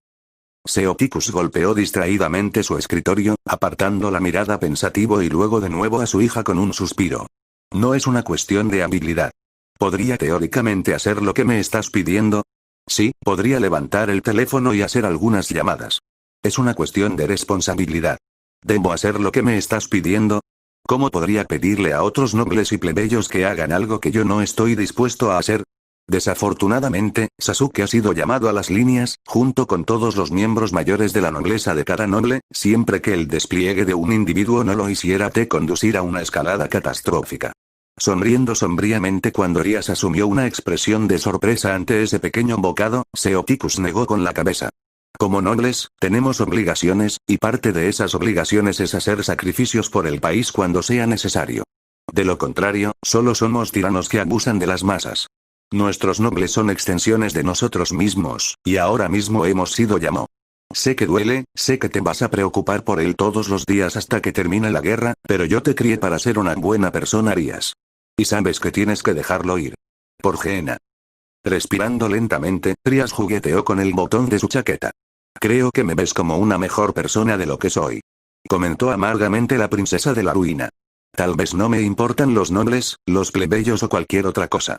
Seopticus golpeó distraídamente su escritorio, apartando la mirada pensativo y luego de nuevo a su hija con un suspiro. No es una cuestión de habilidad. ¿Podría teóricamente hacer lo que me estás pidiendo? Sí, podría levantar el teléfono y hacer algunas llamadas. Es una cuestión de responsabilidad. ¿Debo hacer lo que me estás pidiendo? ¿Cómo podría pedirle a otros nobles y plebeyos que hagan algo que yo no estoy dispuesto a hacer? Desafortunadamente, Sasuke ha sido llamado a las líneas, junto con todos los miembros mayores de la nobleza de cada noble, siempre que el despliegue de un individuo no lo hiciera te conducir a una escalada catastrófica. Sonriendo sombríamente cuando Rías asumió una expresión de sorpresa ante ese pequeño bocado, Seopticus negó con la cabeza. Como nobles, tenemos obligaciones, y parte de esas obligaciones es hacer sacrificios por el país cuando sea necesario. De lo contrario, solo somos tiranos que abusan de las masas. Nuestros nobles son extensiones de nosotros mismos, y ahora mismo hemos sido llamados. Sé que duele, sé que te vas a preocupar por él todos los días hasta que termine la guerra, pero yo te crié para ser una buena persona, Rías. Y sabes que tienes que dejarlo ir. Por Gehenna. Respirando lentamente, Rías jugueteó con el botón de su chaqueta. Creo que me ves como una mejor persona de lo que soy. Comentó amargamente la princesa de la ruina. Tal vez no me importan los nobles, los plebeyos o cualquier otra cosa.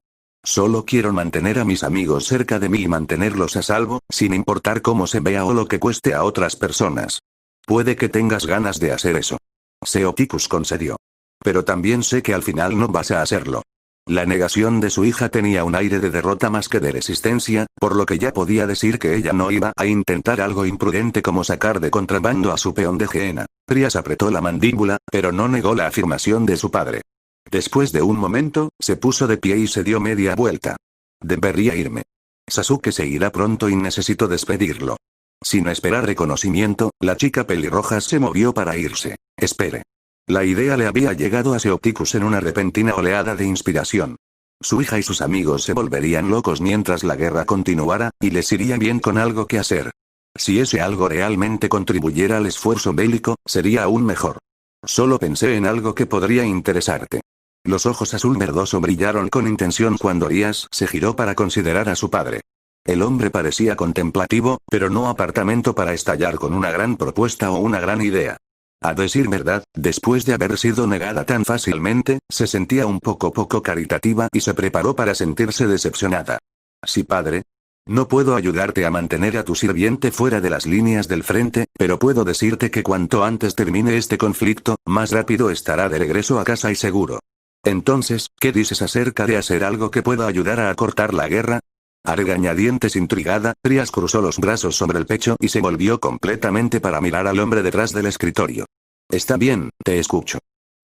Solo quiero mantener a mis amigos cerca de mí y mantenerlos a salvo, sin importar cómo se vea o lo que cueste a otras personas. Puede que tengas ganas de hacer eso. Seoticus concedió. Pero también sé que al final no vas a hacerlo. La negación de su hija tenía un aire de derrota más que de resistencia, por lo que ya podía decir que ella no iba a intentar algo imprudente como sacar de contrabando a su peón de Gehenna. Trias apretó la mandíbula, pero no negó la afirmación de su padre. Después de un momento, se puso de pie y se dio media vuelta. Debería irme. Sasuke se irá pronto y necesito despedirlo. Sin esperar reconocimiento, la chica pelirroja se movió para irse. Espere. La idea le había llegado a Seoticus en una repentina oleada de inspiración. Su hija y sus amigos se volverían locos mientras la guerra continuara, y les iría bien con algo que hacer. Si ese algo realmente contribuyera al esfuerzo bélico, sería aún mejor. Solo pensé en algo que podría interesarte. Los ojos azul verdoso brillaron con intención cuando Rias se giró para considerar a su padre. El hombre parecía contemplativo, pero no apartamento para estallar con una gran propuesta o una gran idea. A decir verdad, después de haber sido negada tan fácilmente, se sentía un poco caritativa y se preparó para sentirse decepcionada. Sí, padre. No puedo ayudarte a mantener a tu sirviente fuera de las líneas del frente, pero puedo decirte que cuanto antes termine este conflicto, más rápido estará de regreso a casa y seguro. Entonces, ¿qué dices acerca de hacer algo que pueda ayudar a acortar la guerra? A regañadientes intrigada, Trias cruzó los brazos sobre el pecho y se volvió completamente para mirar al hombre detrás del escritorio. Está bien, te escucho.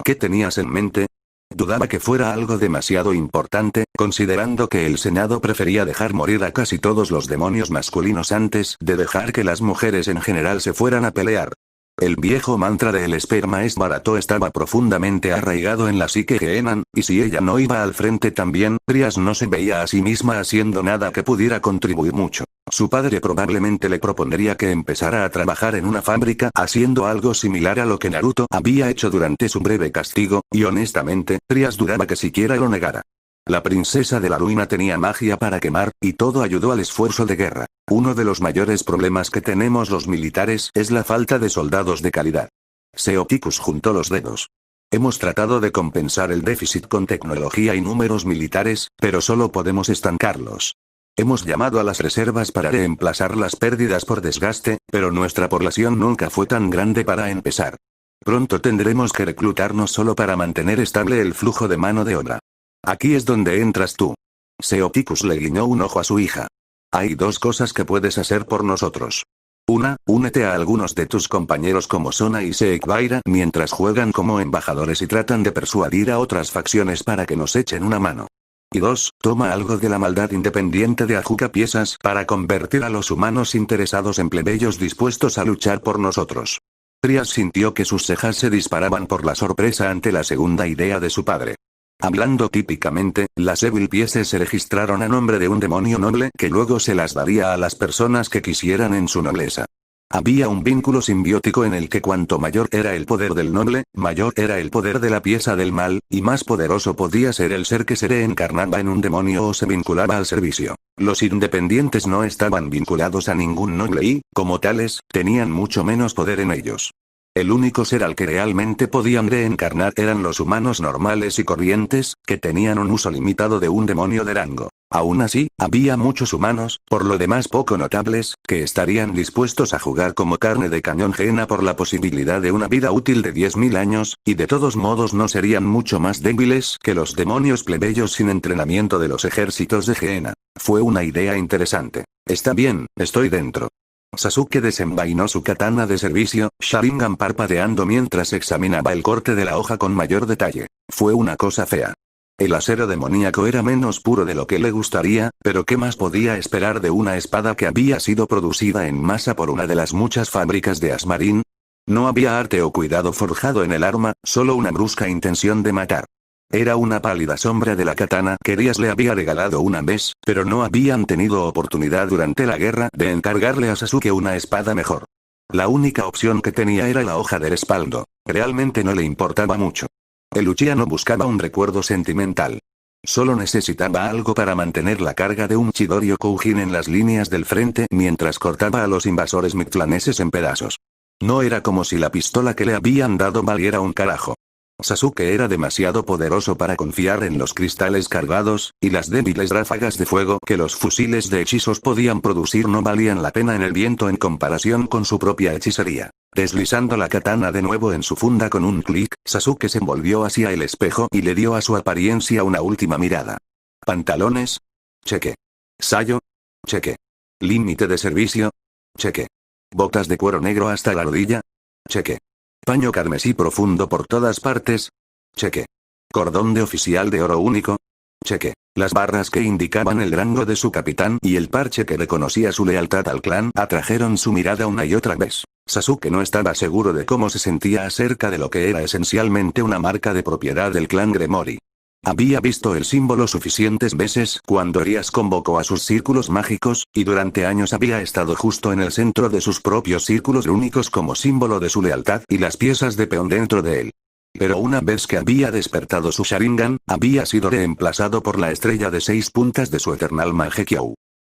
¿Qué tenías en mente? Dudaba que fuera algo demasiado importante, considerando que el Senado prefería dejar morir a casi todos los demonios masculinos antes de dejar que las mujeres en general se fueran a pelear. El viejo mantra de el esperma es barato estaba profundamente arraigado en la psique Gehenna, y si ella no iba al frente también, Trias no se veía a sí misma haciendo nada que pudiera contribuir mucho. Su padre probablemente le propondría que empezara a trabajar en una fábrica haciendo algo similar a lo que Naruto había hecho durante su breve castigo, y honestamente, Trias dudaba que siquiera lo negara. La princesa de la ruina tenía magia para quemar, y todo ayudó al esfuerzo de guerra. Uno de los mayores problemas que tenemos los militares es la falta de soldados de calidad. Seoticus juntó los dedos. Hemos tratado de compensar el déficit con tecnología y números militares, pero solo podemos estancarlos. Hemos llamado a las reservas para reemplazar las pérdidas por desgaste, pero nuestra población nunca fue tan grande para empezar. Pronto tendremos que reclutarnos solo para mantener estable el flujo de mano de obra. Aquí es donde entras tú. Seoticus le guiñó un ojo a su hija. Hay dos cosas que puedes hacer por nosotros. Una, únete a algunos de tus compañeros como Sona y Seekbaira mientras juegan como embajadores y tratan de persuadir a otras facciones para que nos echen una mano. Y dos, toma algo de la maldad independiente de Ajuka Piezas para convertir a los humanos interesados en plebeyos dispuestos a luchar por nosotros. Trias sintió que sus cejas se disparaban por la sorpresa ante la segunda idea de su padre. Hablando típicamente, las Evil Pieces se registraron a nombre de un demonio noble que luego se las daría a las personas que quisieran en su nobleza. Había un vínculo simbiótico en el que cuanto mayor era el poder del noble, mayor era el poder de la pieza del mal, y más poderoso podía ser el ser que se reencarnaba en un demonio o se vinculaba al servicio. Los independientes no estaban vinculados a ningún noble y, como tales, tenían mucho menos poder en ellos. El único ser al que realmente podían reencarnar eran los humanos normales y corrientes, que tenían un uso limitado de un demonio de rango. Aún así, había muchos humanos, por lo demás poco notables, que estarían dispuestos a jugar como carne de cañón Gehenna por la posibilidad de una vida útil de 10.000 años, y de todos modos no serían mucho más débiles que los demonios plebeyos sin entrenamiento de los ejércitos de Gehenna. Fue una idea interesante. Está bien, estoy dentro. Sasuke desenvainó su katana de servicio, Sharingan parpadeando mientras examinaba el corte de la hoja con mayor detalle. Fue una cosa fea. El acero demoníaco era menos puro de lo que le gustaría, pero ¿qué más podía esperar de una espada que había sido producida en masa por una de las muchas fábricas de Asmarin? No había arte o cuidado forjado en el arma, solo una brusca intención de matar. Era una pálida sombra de la katana que Rias le había regalado una vez, pero no habían tenido oportunidad durante la guerra de encargarle a Sasuke una espada mejor. La única opción que tenía era la hoja de respaldo. Realmente no le importaba mucho. El Uchiha no buscaba un recuerdo sentimental. Solo necesitaba algo para mantener la carga de un Chidoryo Koujin en las líneas del frente mientras cortaba a los invasores mictlaneses en pedazos. No era como si la pistola que le habían dado valiera un carajo. Sasuke era demasiado poderoso para confiar en los cristales cargados, y las débiles ráfagas de fuego que los fusiles de hechizos podían producir no valían la pena en el viento en comparación con su propia hechicería. Deslizando la katana de nuevo en su funda con un clic, Sasuke se volvió hacia el espejo y le dio a su apariencia una última mirada. ¿Pantalones? Cheque. ¿Sayo? Cheque. ¿Límite de servicio? Cheque. ¿Botas de cuero negro hasta la rodilla? Cheque. ¿Paño carmesí profundo por todas partes? Cheque. ¿Cordón de oficial de oro único? Cheque. Las barras que indicaban el rango de su capitán y el parche que reconocía su lealtad al clan atrajeron su mirada una y otra vez. Sasuke no estaba seguro de cómo se sentía acerca de lo que era esencialmente una marca de propiedad del clan Gremori. Había visto el símbolo suficientes veces cuando Erias convocó a sus círculos mágicos, y durante años había estado justo en el centro de sus propios círculos únicos como símbolo de su lealtad y las piezas de peón dentro de él. Pero una vez que había despertado su Sharingan, había sido reemplazado por la estrella de 6 puntas de su Eternal Mangekyou.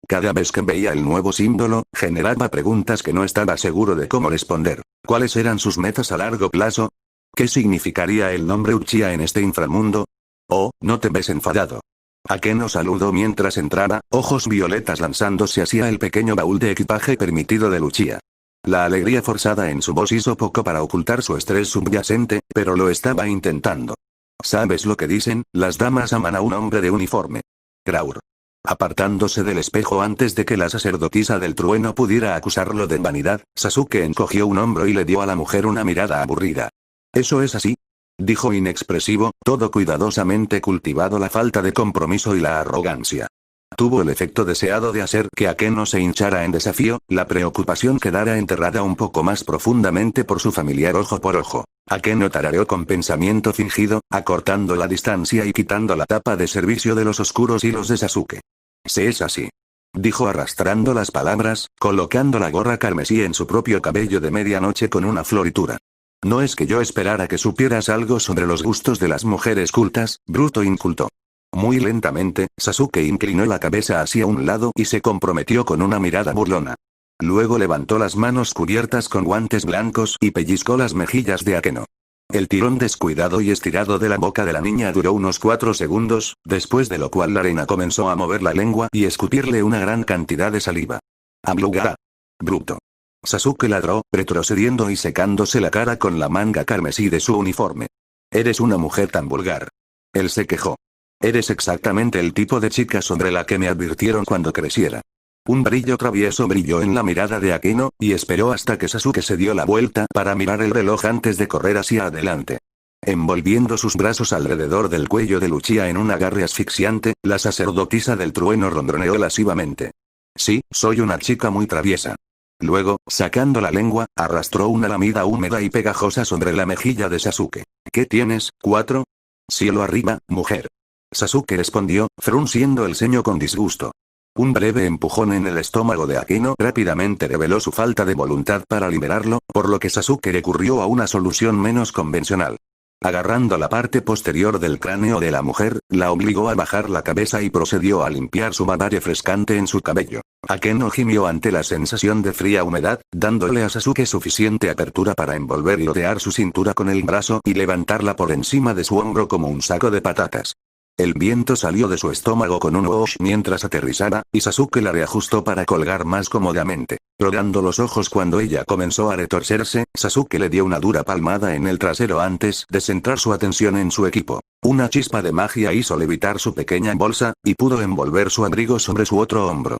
Cada vez que veía el nuevo símbolo, generaba preguntas que no estaba seguro de cómo responder. ¿Cuáles eran sus metas a largo plazo? ¿Qué significaría el nombre Uchiha en este inframundo? Oh, no te ves enfadado. Akeno saludó mientras entraba, ojos violetas lanzándose hacia el pequeño baúl de equipaje permitido de Uchiha. La alegría forzada en su voz hizo poco para ocultar su estrés subyacente, pero lo estaba intentando. ¿Sabes lo que dicen? Las damas aman a un hombre de uniforme. Graur. Apartándose del espejo antes de que la sacerdotisa del trueno pudiera acusarlo de vanidad, Sasuke encogió un hombro y le dio a la mujer una mirada aburrida. ¿Eso es así?, dijo inexpresivo, todo cuidadosamente cultivado la falta de compromiso y la arrogancia. Tuvo el efecto deseado de hacer que Akeno se hinchara en desafío, la preocupación quedara enterrada un poco más profundamente por su familiar ojo por ojo. Akeno tarareó con pensamiento fingido, acortando la distancia y quitando la tapa de servicio de los oscuros hilos de Sasuke. «Si es así», dijo arrastrando las palabras, colocando la gorra carmesí en su propio cabello de medianoche con una floritura. «No es que yo esperara que supieras algo sobre los gustos de las mujeres cultas, bruto inculto». Muy lentamente, Sasuke inclinó la cabeza hacia un lado y se comprometió con una mirada burlona. Luego levantó las manos cubiertas con guantes blancos y pellizcó las mejillas de Akeno. El tirón descuidado y estirado de la boca de la niña duró unos 4 segundos, después de lo cual la reina comenzó a mover la lengua y escupirle una gran cantidad de saliva. «¡Abluga! Bruto!». Sasuke ladró, retrocediendo y secándose la cara con la manga carmesí de su uniforme. «Eres una mujer tan vulgar». Él se quejó. «Eres exactamente el tipo de chica sobre la que me advirtieron cuando creciera». Un brillo travieso brilló en la mirada de Akeno, y esperó hasta que Sasuke se dio la vuelta para mirar el reloj antes de correr hacia adelante. Envolviendo sus brazos alrededor del cuello de Uchiha en un agarre asfixiante, la sacerdotisa del trueno ronroneó lascivamente. «Sí, soy una chica muy traviesa». Luego, sacando la lengua, arrastró una lamida húmeda y pegajosa sobre la mejilla de Sasuke. «¿Qué tienes, 4? Cielo arriba, mujer». Sasuke respondió, frunciendo el ceño con disgusto. Un breve empujón en el estómago de Akeno rápidamente reveló su falta de voluntad para liberarlo, por lo que Sasuke recurrió a una solución menos convencional. Agarrando la parte posterior del cráneo de la mujer, la obligó a bajar la cabeza y procedió a limpiar su baba refrescante en su cabello. Akeno gimió ante la sensación de fría humedad, dándole a Sasuke suficiente apertura para envolver y rodear su cintura con el brazo y levantarla por encima de su hombro como un saco de patatas. El viento salió de su estómago con un whoosh mientras aterrizaba, y Sasuke la reajustó para colgar más cómodamente. Rodando los ojos cuando ella comenzó a retorcerse, Sasuke le dio una dura palmada en el trasero antes de centrar su atención en su equipo. Una chispa de magia hizo levitar su pequeña bolsa, y pudo envolver su abrigo sobre su otro hombro.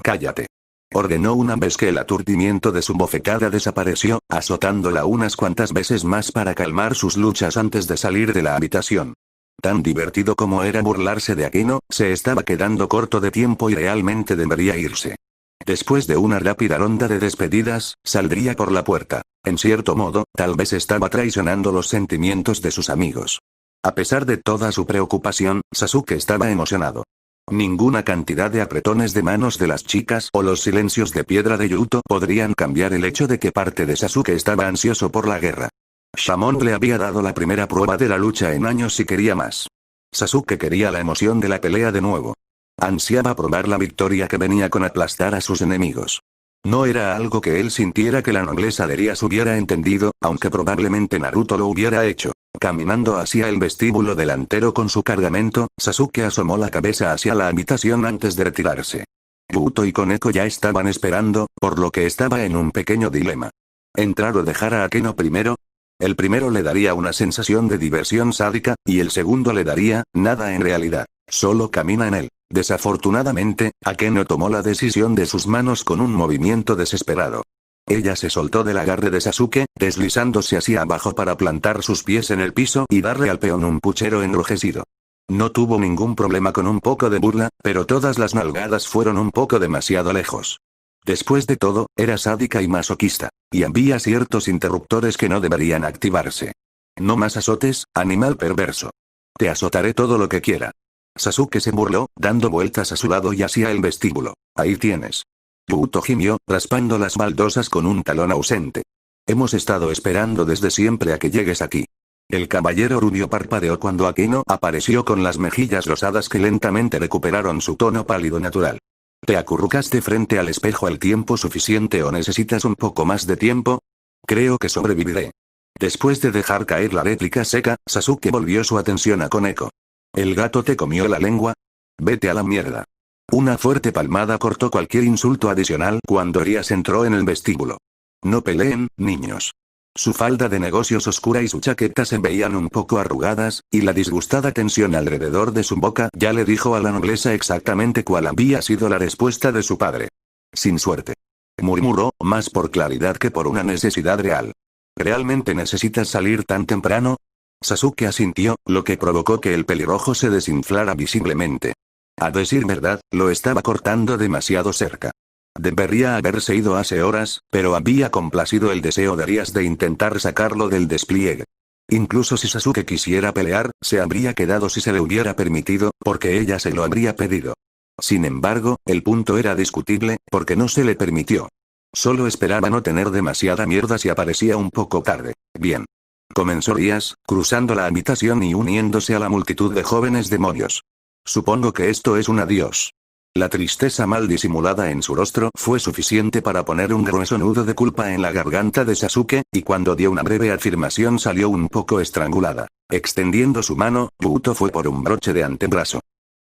«Cállate», ordenó una vez que el aturdimiento de su bofetada desapareció, azotándola unas cuantas veces más para calmar sus luchas antes de salir de la habitación. Tan divertido como era burlarse de Akeno, se estaba quedando corto de tiempo y realmente debería irse. Después de una rápida ronda de despedidas, saldría por la puerta. En cierto modo, tal vez estaba traicionando los sentimientos de sus amigos. A pesar de toda su preocupación, Sasuke estaba emocionado. Ninguna cantidad de apretones de manos de las chicas o los silencios de piedra de Yuto podrían cambiar el hecho de que parte de Sasuke estaba ansioso por la guerra. Shamon le había dado la primera prueba de la lucha en años y quería más. Sasuke quería la emoción de la pelea de nuevo. Ansiaba probar la victoria que venía con aplastar a sus enemigos. No era algo que él sintiera que la nobleza de Erias hubiera entendido, aunque probablemente Naruto lo hubiera hecho. Caminando hacia el vestíbulo delantero con su cargamento, Sasuke asomó la cabeza hacia la habitación antes de retirarse. Buto y Koneko ya estaban esperando, por lo que estaba en un pequeño dilema. ¿Entrar o dejar a Akeno primero? El primero le daría una sensación de diversión sádica, y el segundo le daría, nada en realidad. Solo camina en él. Desafortunadamente, Akeno tomó la decisión de sus manos con un movimiento desesperado. Ella se soltó del agarre de Sasuke, deslizándose hacia abajo para plantar sus pies en el piso y darle al peón un puchero enrojecido. No tuvo ningún problema con un poco de burla, pero todas las nalgadas fueron un poco demasiado lejos. Después de todo, era sádica y masoquista, y había ciertos interruptores que no deberían activarse. No más azotes, animal perverso. Te azotaré todo lo que quiera. Sasuke se burló, dando vueltas a su lado y hacia el vestíbulo. Ahí tienes. Buto gimió, raspando las baldosas con un talón ausente. Hemos estado esperando desde siempre a que llegues aquí. El caballero rubio parpadeó cuando Akeno apareció con las mejillas rosadas que lentamente recuperaron su tono pálido natural. ¿Te acurrucaste frente al espejo el tiempo suficiente o necesitas un poco más de tiempo? Creo que sobreviviré. Después de dejar caer la réplica seca, Sasuke volvió su atención a Koneko. ¿El gato te comió la lengua? Vete a la mierda. Una fuerte palmada cortó cualquier insulto adicional cuando Arias entró en el vestíbulo. No peleen, niños. Su falda de negocios oscura y su chaqueta se veían un poco arrugadas, y la disgustada tensión alrededor de su boca ya le dijo a la nobleza exactamente cuál había sido la respuesta de su padre. Sin suerte. Murmuró, más por claridad que por una necesidad real. ¿Realmente necesitas salir tan temprano? Sasuke asintió, lo que provocó que el pelirrojo se desinflara visiblemente. A decir verdad, lo estaba cortando demasiado cerca. Debería haberse ido hace horas, pero había complacido el deseo de Arias de intentar sacarlo del despliegue. Incluso si Sasuke quisiera pelear, se habría quedado si se le hubiera permitido, porque ella se lo habría pedido. Sin embargo, el punto era discutible, porque no se le permitió. Solo esperaba no tener demasiada mierda si aparecía un poco tarde. Bien. Comenzó Arias, cruzando la habitación y uniéndose a la multitud de jóvenes demonios. Supongo que esto es un adiós. La tristeza mal disimulada en su rostro fue suficiente para poner un grueso nudo de culpa en la garganta de Sasuke, y cuando dio una breve afirmación salió un poco estrangulada. Extendiendo su mano, Buto fue por un broche de antebrazo.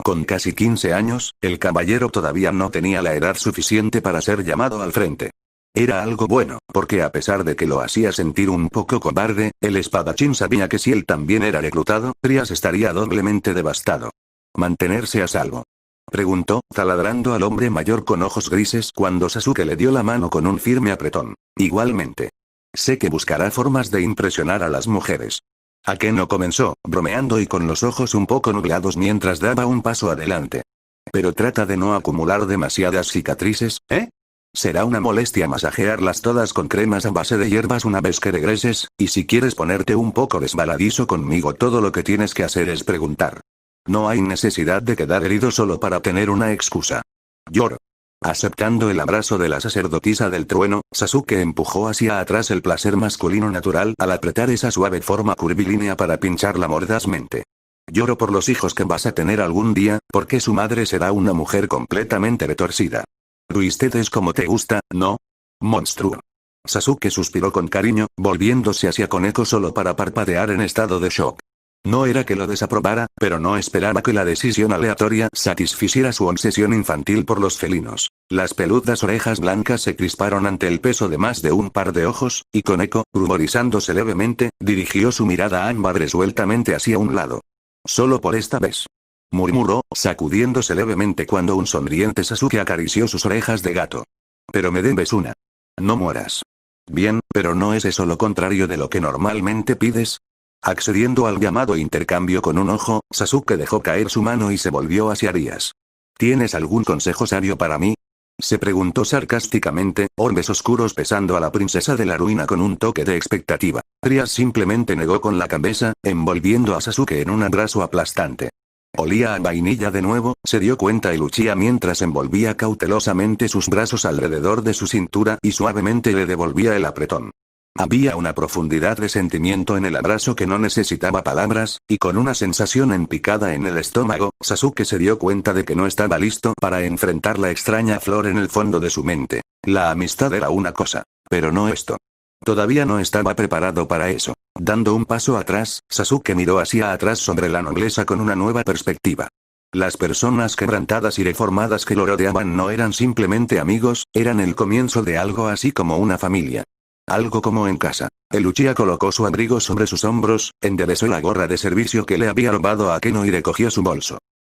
Con casi 15 años, el caballero todavía no tenía la edad suficiente para ser llamado al frente. Era algo bueno, porque a pesar de que lo hacía sentir un poco cobarde, el espadachín sabía que si él también era reclutado, Arias estaría doblemente devastado. ¿Mantenerse a salvo?, preguntó, taladrando al hombre mayor con ojos grises cuando Sasuke le dio la mano con un firme apretón. Igualmente. Sé que buscará formas de impresionar a las mujeres. Akeno comenzó, bromeando y con los ojos un poco nublados mientras daba un paso adelante. Pero trata de no acumular demasiadas cicatrices, ¿eh? Será una molestia masajearlas todas con cremas a base de hierbas una vez que regreses, y si quieres ponerte un poco resbaladizo conmigo todo lo que tienes que hacer es preguntar. No hay necesidad de quedar herido solo para tener una excusa. Lloro. Aceptando el abrazo de la sacerdotisa del trueno, Sasuke empujó hacia atrás el placer masculino natural al apretar esa suave forma curvilínea para pincharla mordazmente. Lloro por los hijos que vas a tener algún día, porque su madre será una mujer completamente retorcida. Twisted es como te gusta, ¿no? Monstruo. Sasuke suspiró con cariño, volviéndose hacia Koneko solo para parpadear en estado de shock. No era que lo desaprobara, pero no esperaba que la decisión aleatoria satisficiera su obsesión infantil por los felinos. Las peludas orejas blancas se crisparon ante el peso de más de un par de ojos, y Koneko, ruborizándose levemente, dirigió su mirada ámbar resueltamente hacia un lado. Solo por esta vez. Murmuró, sacudiéndose levemente cuando un sonriente Sasuke acarició sus orejas de gato. Pero me debes una. No mueras. Bien, pero ¿no es eso lo contrario de lo que normalmente pides? Accediendo al llamado intercambio con un ojo, Sasuke dejó caer su mano y se volvió hacia Arias. ¿Tienes algún consejo sabio para mí?, se preguntó sarcásticamente, orbes oscuros pesando a la princesa de la ruina con un toque de expectativa. Arias simplemente negó con la cabeza, envolviendo a Sasuke en un abrazo aplastante. Olía a vainilla de nuevo, se dio cuenta y luchía mientras envolvía cautelosamente sus brazos alrededor de su cintura y suavemente le devolvía el apretón. Había una profundidad de sentimiento en el abrazo que no necesitaba palabras, y con una sensación empicada en el estómago, Sasuke se dio cuenta de que no estaba listo para enfrentar la extraña flor en el fondo de su mente. La amistad era una cosa, pero no esto. Todavía no estaba preparado para eso. Dando un paso atrás, Sasuke miró hacia atrás sobre la nobleza con una nueva perspectiva. Las personas quebrantadas y deformadas que lo rodeaban no eran simplemente amigos, eran el comienzo de algo así como una familia. Algo como en casa. El Uchiha colocó su abrigo sobre sus hombros, enderezó la gorra de servicio que le había robado a Keno y recogió su bolso.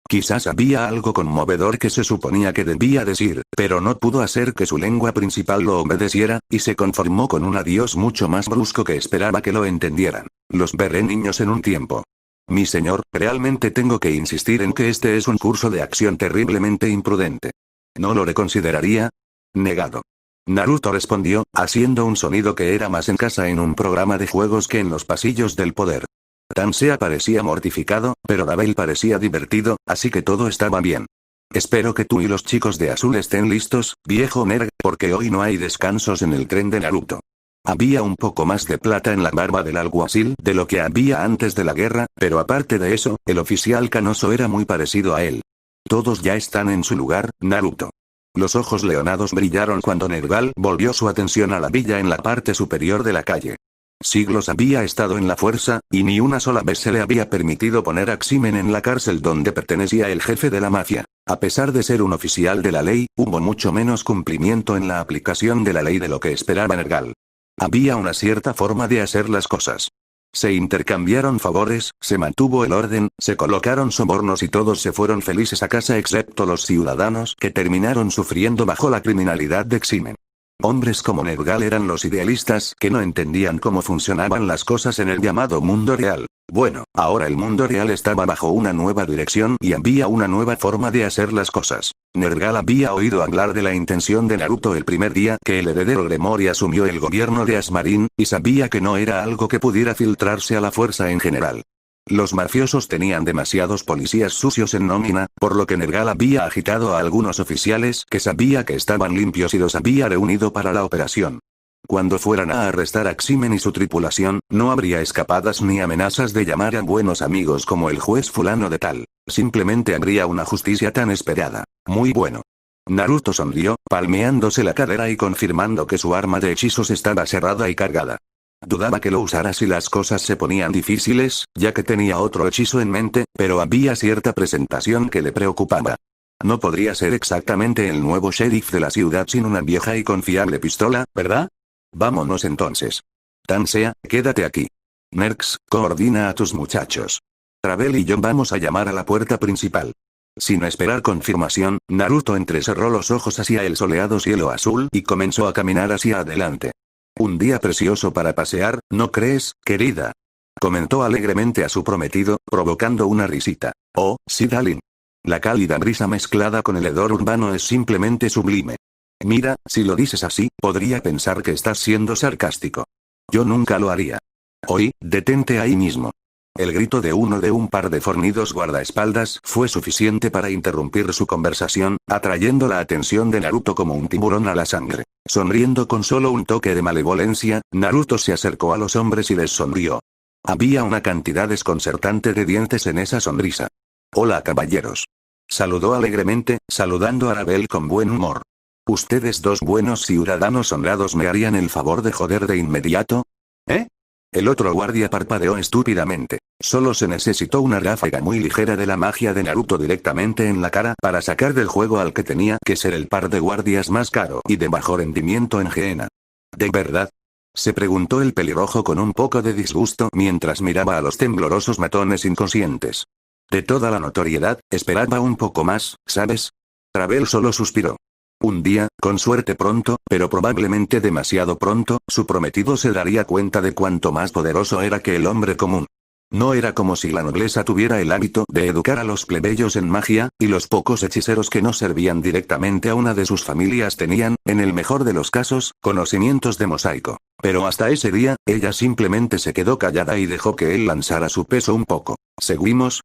Quizás había algo conmovedor que se suponía que debía decir, pero no pudo hacer que su lengua principal lo obedeciera, y se conformó con un adiós mucho más brusco que esperaba que lo entendieran. Los veré niños en un tiempo. Mi señor, realmente tengo que insistir en que este es un curso de acción terriblemente imprudente. ¿No lo reconsideraría? Negado. Naruto respondió, haciendo un sonido que era más en casa en un programa de juegos que en los pasillos del poder. Tansea parecía mortificado, pero Dabei parecía divertido, así que todo estaba bien. Espero que tú y los chicos de azul estén listos, viejo nerd, porque hoy no hay descansos en el tren de Naruto. Había un poco más de plata en la barba del alguacil de lo que había antes de la guerra, pero aparte de eso, el oficial canoso era muy parecido a él. Todos ya están en su lugar, Naruto. Los ojos leonados brillaron cuando Nergal volvió su atención a la villa en la parte superior de la calle. Siglos había estado en la fuerza, y ni una sola vez se le había permitido poner a Ximen en la cárcel donde pertenecía el jefe de la mafia. A pesar de ser un oficial de la ley, hubo mucho menos cumplimiento en la aplicación de la ley de lo que esperaba Nergal. Había una cierta forma de hacer las cosas. Se intercambiaron favores, se mantuvo el orden, se colocaron sobornos y todos se fueron felices a casa excepto los ciudadanos que terminaron sufriendo bajo la criminalidad de Ximen. Hombres como Nergal eran los idealistas que no entendían cómo funcionaban las cosas en el llamado mundo real. Bueno, ahora el mundo real estaba bajo una nueva dirección y había una nueva forma de hacer las cosas. Nergal había oído hablar de la intención de Naruto el primer día que el heredero Gremory asumió el gobierno de Asmarin, y sabía que no era algo que pudiera filtrarse a la fuerza en general. Los mafiosos tenían demasiados policías sucios en nómina, por lo que Nergal había agitado a algunos oficiales que sabía que estaban limpios y los había reunido para la operación. Cuando fueran a arrestar a Ximen y su tripulación, no habría escapadas ni amenazas de llamar a buenos amigos como el juez fulano de tal. Simplemente habría una justicia tan esperada. Muy bueno. Naruto sonrió, palmeándose la cadera y confirmando que su arma de hechizos estaba cerrada y cargada. Dudaba que lo usara si las cosas se ponían difíciles, ya que tenía otro hechizo en mente, pero había cierta presentación que le preocupaba. No podría ser exactamente el nuevo sheriff de la ciudad sin una vieja y confiable pistola, ¿verdad? Vámonos entonces. Tansea, quédate aquí. Nerx, coordina a tus muchachos. Travel y yo vamos a llamar a la puerta principal. Sin esperar confirmación, Naruto entrecerró los ojos hacia el soleado cielo azul y comenzó a caminar hacia adelante. Un día precioso para pasear, ¿no crees, querida? Comentó alegremente a su prometido, provocando una risita. Oh, sí, darling. La cálida brisa mezclada con el hedor urbano es simplemente sublime. Mira, si lo dices así, podría pensar que estás siendo sarcástico. Yo nunca lo haría. Hoy, detente ahí mismo. El grito de uno de un par de fornidos guardaespaldas fue suficiente para interrumpir su conversación, atrayendo la atención de Naruto como un tiburón a la sangre. Sonriendo con solo un toque de malevolencia, Naruto se acercó a los hombres y les sonrió. Había una cantidad desconcertante de dientes en esa sonrisa. Hola caballeros. Saludó alegremente, saludando a Arabel con buen humor. ¿Ustedes dos buenos ciudadanos honrados me harían el favor de joder de inmediato? ¿Eh? El otro guardia parpadeó estúpidamente. Solo se necesitó una ráfaga muy ligera de la magia de Naruto directamente en la cara para sacar del juego al que tenía que ser el par de guardias más caro y de bajo rendimiento en Geena. ¿De verdad? Se preguntó el pelirrojo con un poco de disgusto mientras miraba a los temblorosos matones inconscientes. De toda la notoriedad, esperaba un poco más, ¿sabes? Travel solo suspiró. Un día, con suerte pronto, pero probablemente demasiado pronto, su prometido se daría cuenta de cuánto más poderoso era que el hombre común. No era como si la nobleza tuviera el hábito de educar a los plebeyos en magia, y los pocos hechiceros que no servían directamente a una de sus familias tenían, en el mejor de los casos, conocimientos de mosaico. Pero hasta ese día, ella simplemente se quedó callada y dejó que él lanzara su peso un poco. ¿Seguimos?,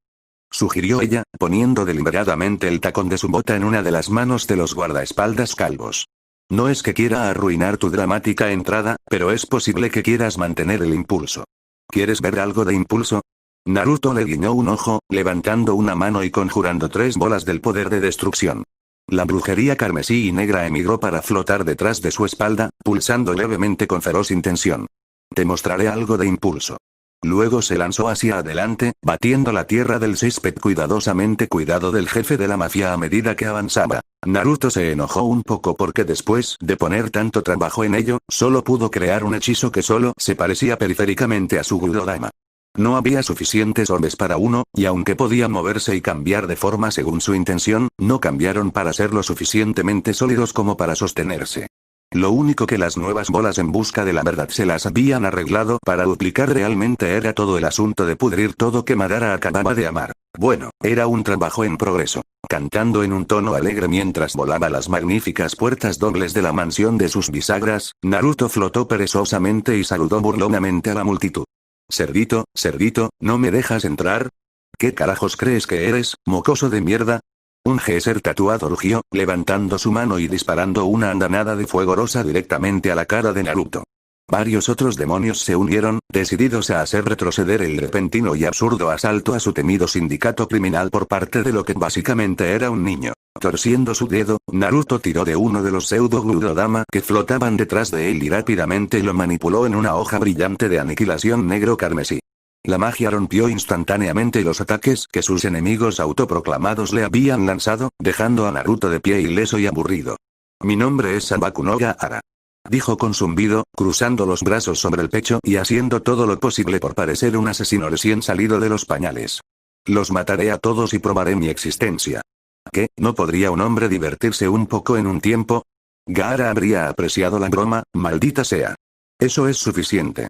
sugirió ella, poniendo deliberadamente el tacón de su bota en una de las manos de los guardaespaldas calvos. No es que quiera arruinar tu dramática entrada, pero es posible que quieras mantener el impulso. ¿Quieres ver algo de impulso? Naruto le guiñó un ojo, levantando una mano y conjurando 3 bolas del poder de destrucción. La brujería carmesí y negra emigró para flotar detrás de su espalda, pulsando levemente con feroz intención. Te mostraré algo de impulso. Luego se lanzó hacia adelante, batiendo la tierra del césped cuidadosamente cuidado del jefe de la mafia a medida que avanzaba. Naruto se enojó un poco porque después de poner tanto trabajo en ello, solo pudo crear un hechizo que solo se parecía periféricamente a su Gudodama. No había suficientes orbes para uno, y aunque podía moverse y cambiar de forma según su intención, no cambiaron para ser lo suficientemente sólidos como para sostenerse. Lo único que las nuevas bolas en busca de la verdad se las habían arreglado para duplicar realmente era todo el asunto de pudrir todo que Madara acababa de amar. Bueno, era un trabajo en progreso. Cantando en un tono alegre mientras volaba las magníficas puertas dobles de la mansión de sus bisagras, Naruto flotó perezosamente y saludó burlonamente a la multitud. Cerdito, cerdito, ¿no me dejas entrar? ¿Qué carajos crees que eres, mocoso de mierda? Un Géser tatuado rugió, levantando su mano y disparando una andanada de fuego rosa directamente a la cara de Naruto. Varios otros demonios se unieron, decididos a hacer retroceder el repentino y absurdo asalto a su temido sindicato criminal por parte de lo que básicamente era un niño. Torciendo su dedo, Naruto tiró de uno de los pseudo Gudodama que flotaban detrás de él y rápidamente lo manipuló en una hoja brillante de aniquilación negro carmesí. La magia rompió instantáneamente los ataques que sus enemigos autoproclamados le habían lanzado, dejando a Naruto de pie ileso y aburrido. Mi nombre es Sabaku no Gaara. Dijo con zumbido, cruzando los brazos sobre el pecho y haciendo todo lo posible por parecer un asesino recién salido de los pañales. Los mataré a todos y probaré mi existencia. ¿Qué? ¿No podría un hombre divertirse un poco en un tiempo? Gaara habría apreciado la broma, maldita sea. Eso es suficiente.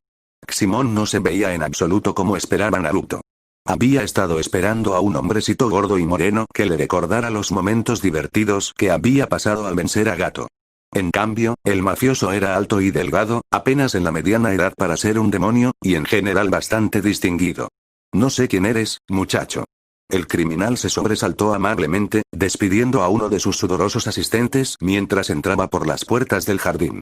Simón no se veía en absoluto como esperaba Naruto. Había estado esperando a un hombrecito gordo y moreno que le recordara los momentos divertidos que había pasado al vencer a Gato. En cambio, el mafioso era alto y delgado, apenas en la mediana edad para ser un demonio, y en general bastante distinguido. No sé quién eres, muchacho. El criminal se sobresaltó amablemente, despidiendo a uno de sus sudorosos asistentes mientras entraba por las puertas del jardín.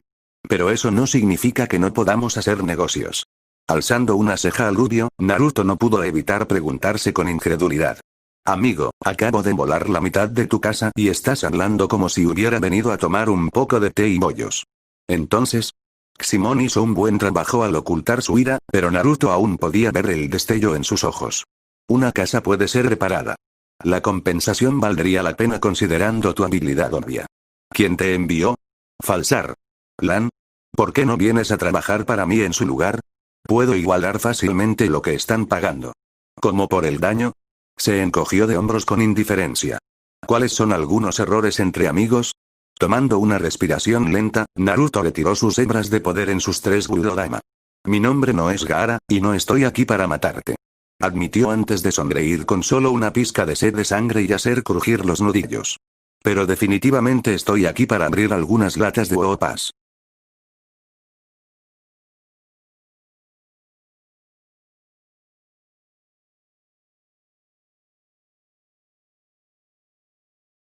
Pero eso no significa que no podamos hacer negocios. Alzando una ceja al rubio, Naruto no pudo evitar preguntarse con incredulidad. Amigo, acabo de volar la mitad de tu casa y estás hablando como si hubiera venido a tomar un poco de té y bollos. Entonces, Simón hizo un buen trabajo al ocultar su ira, pero Naruto aún podía ver el destello en sus ojos. Una casa puede ser reparada. La compensación valdría la pena considerando tu habilidad obvia. ¿Quién te envió? Falsar. Lan. ¿Por qué no vienes a trabajar para mí en su lugar? Puedo igualar fácilmente lo que están pagando. ¿Como por el daño? Se encogió de hombros con indiferencia. ¿Cuáles son algunos errores entre amigos? Tomando una respiración lenta, Naruto retiró sus hebras de poder en sus 3 Gudodama. Mi nombre no es Gaara, y no estoy aquí para matarte. Admitió antes de sonreír con solo una pizca de sed de sangre y hacer crujir los nudillos. Pero definitivamente estoy aquí para abrir algunas latas de opas.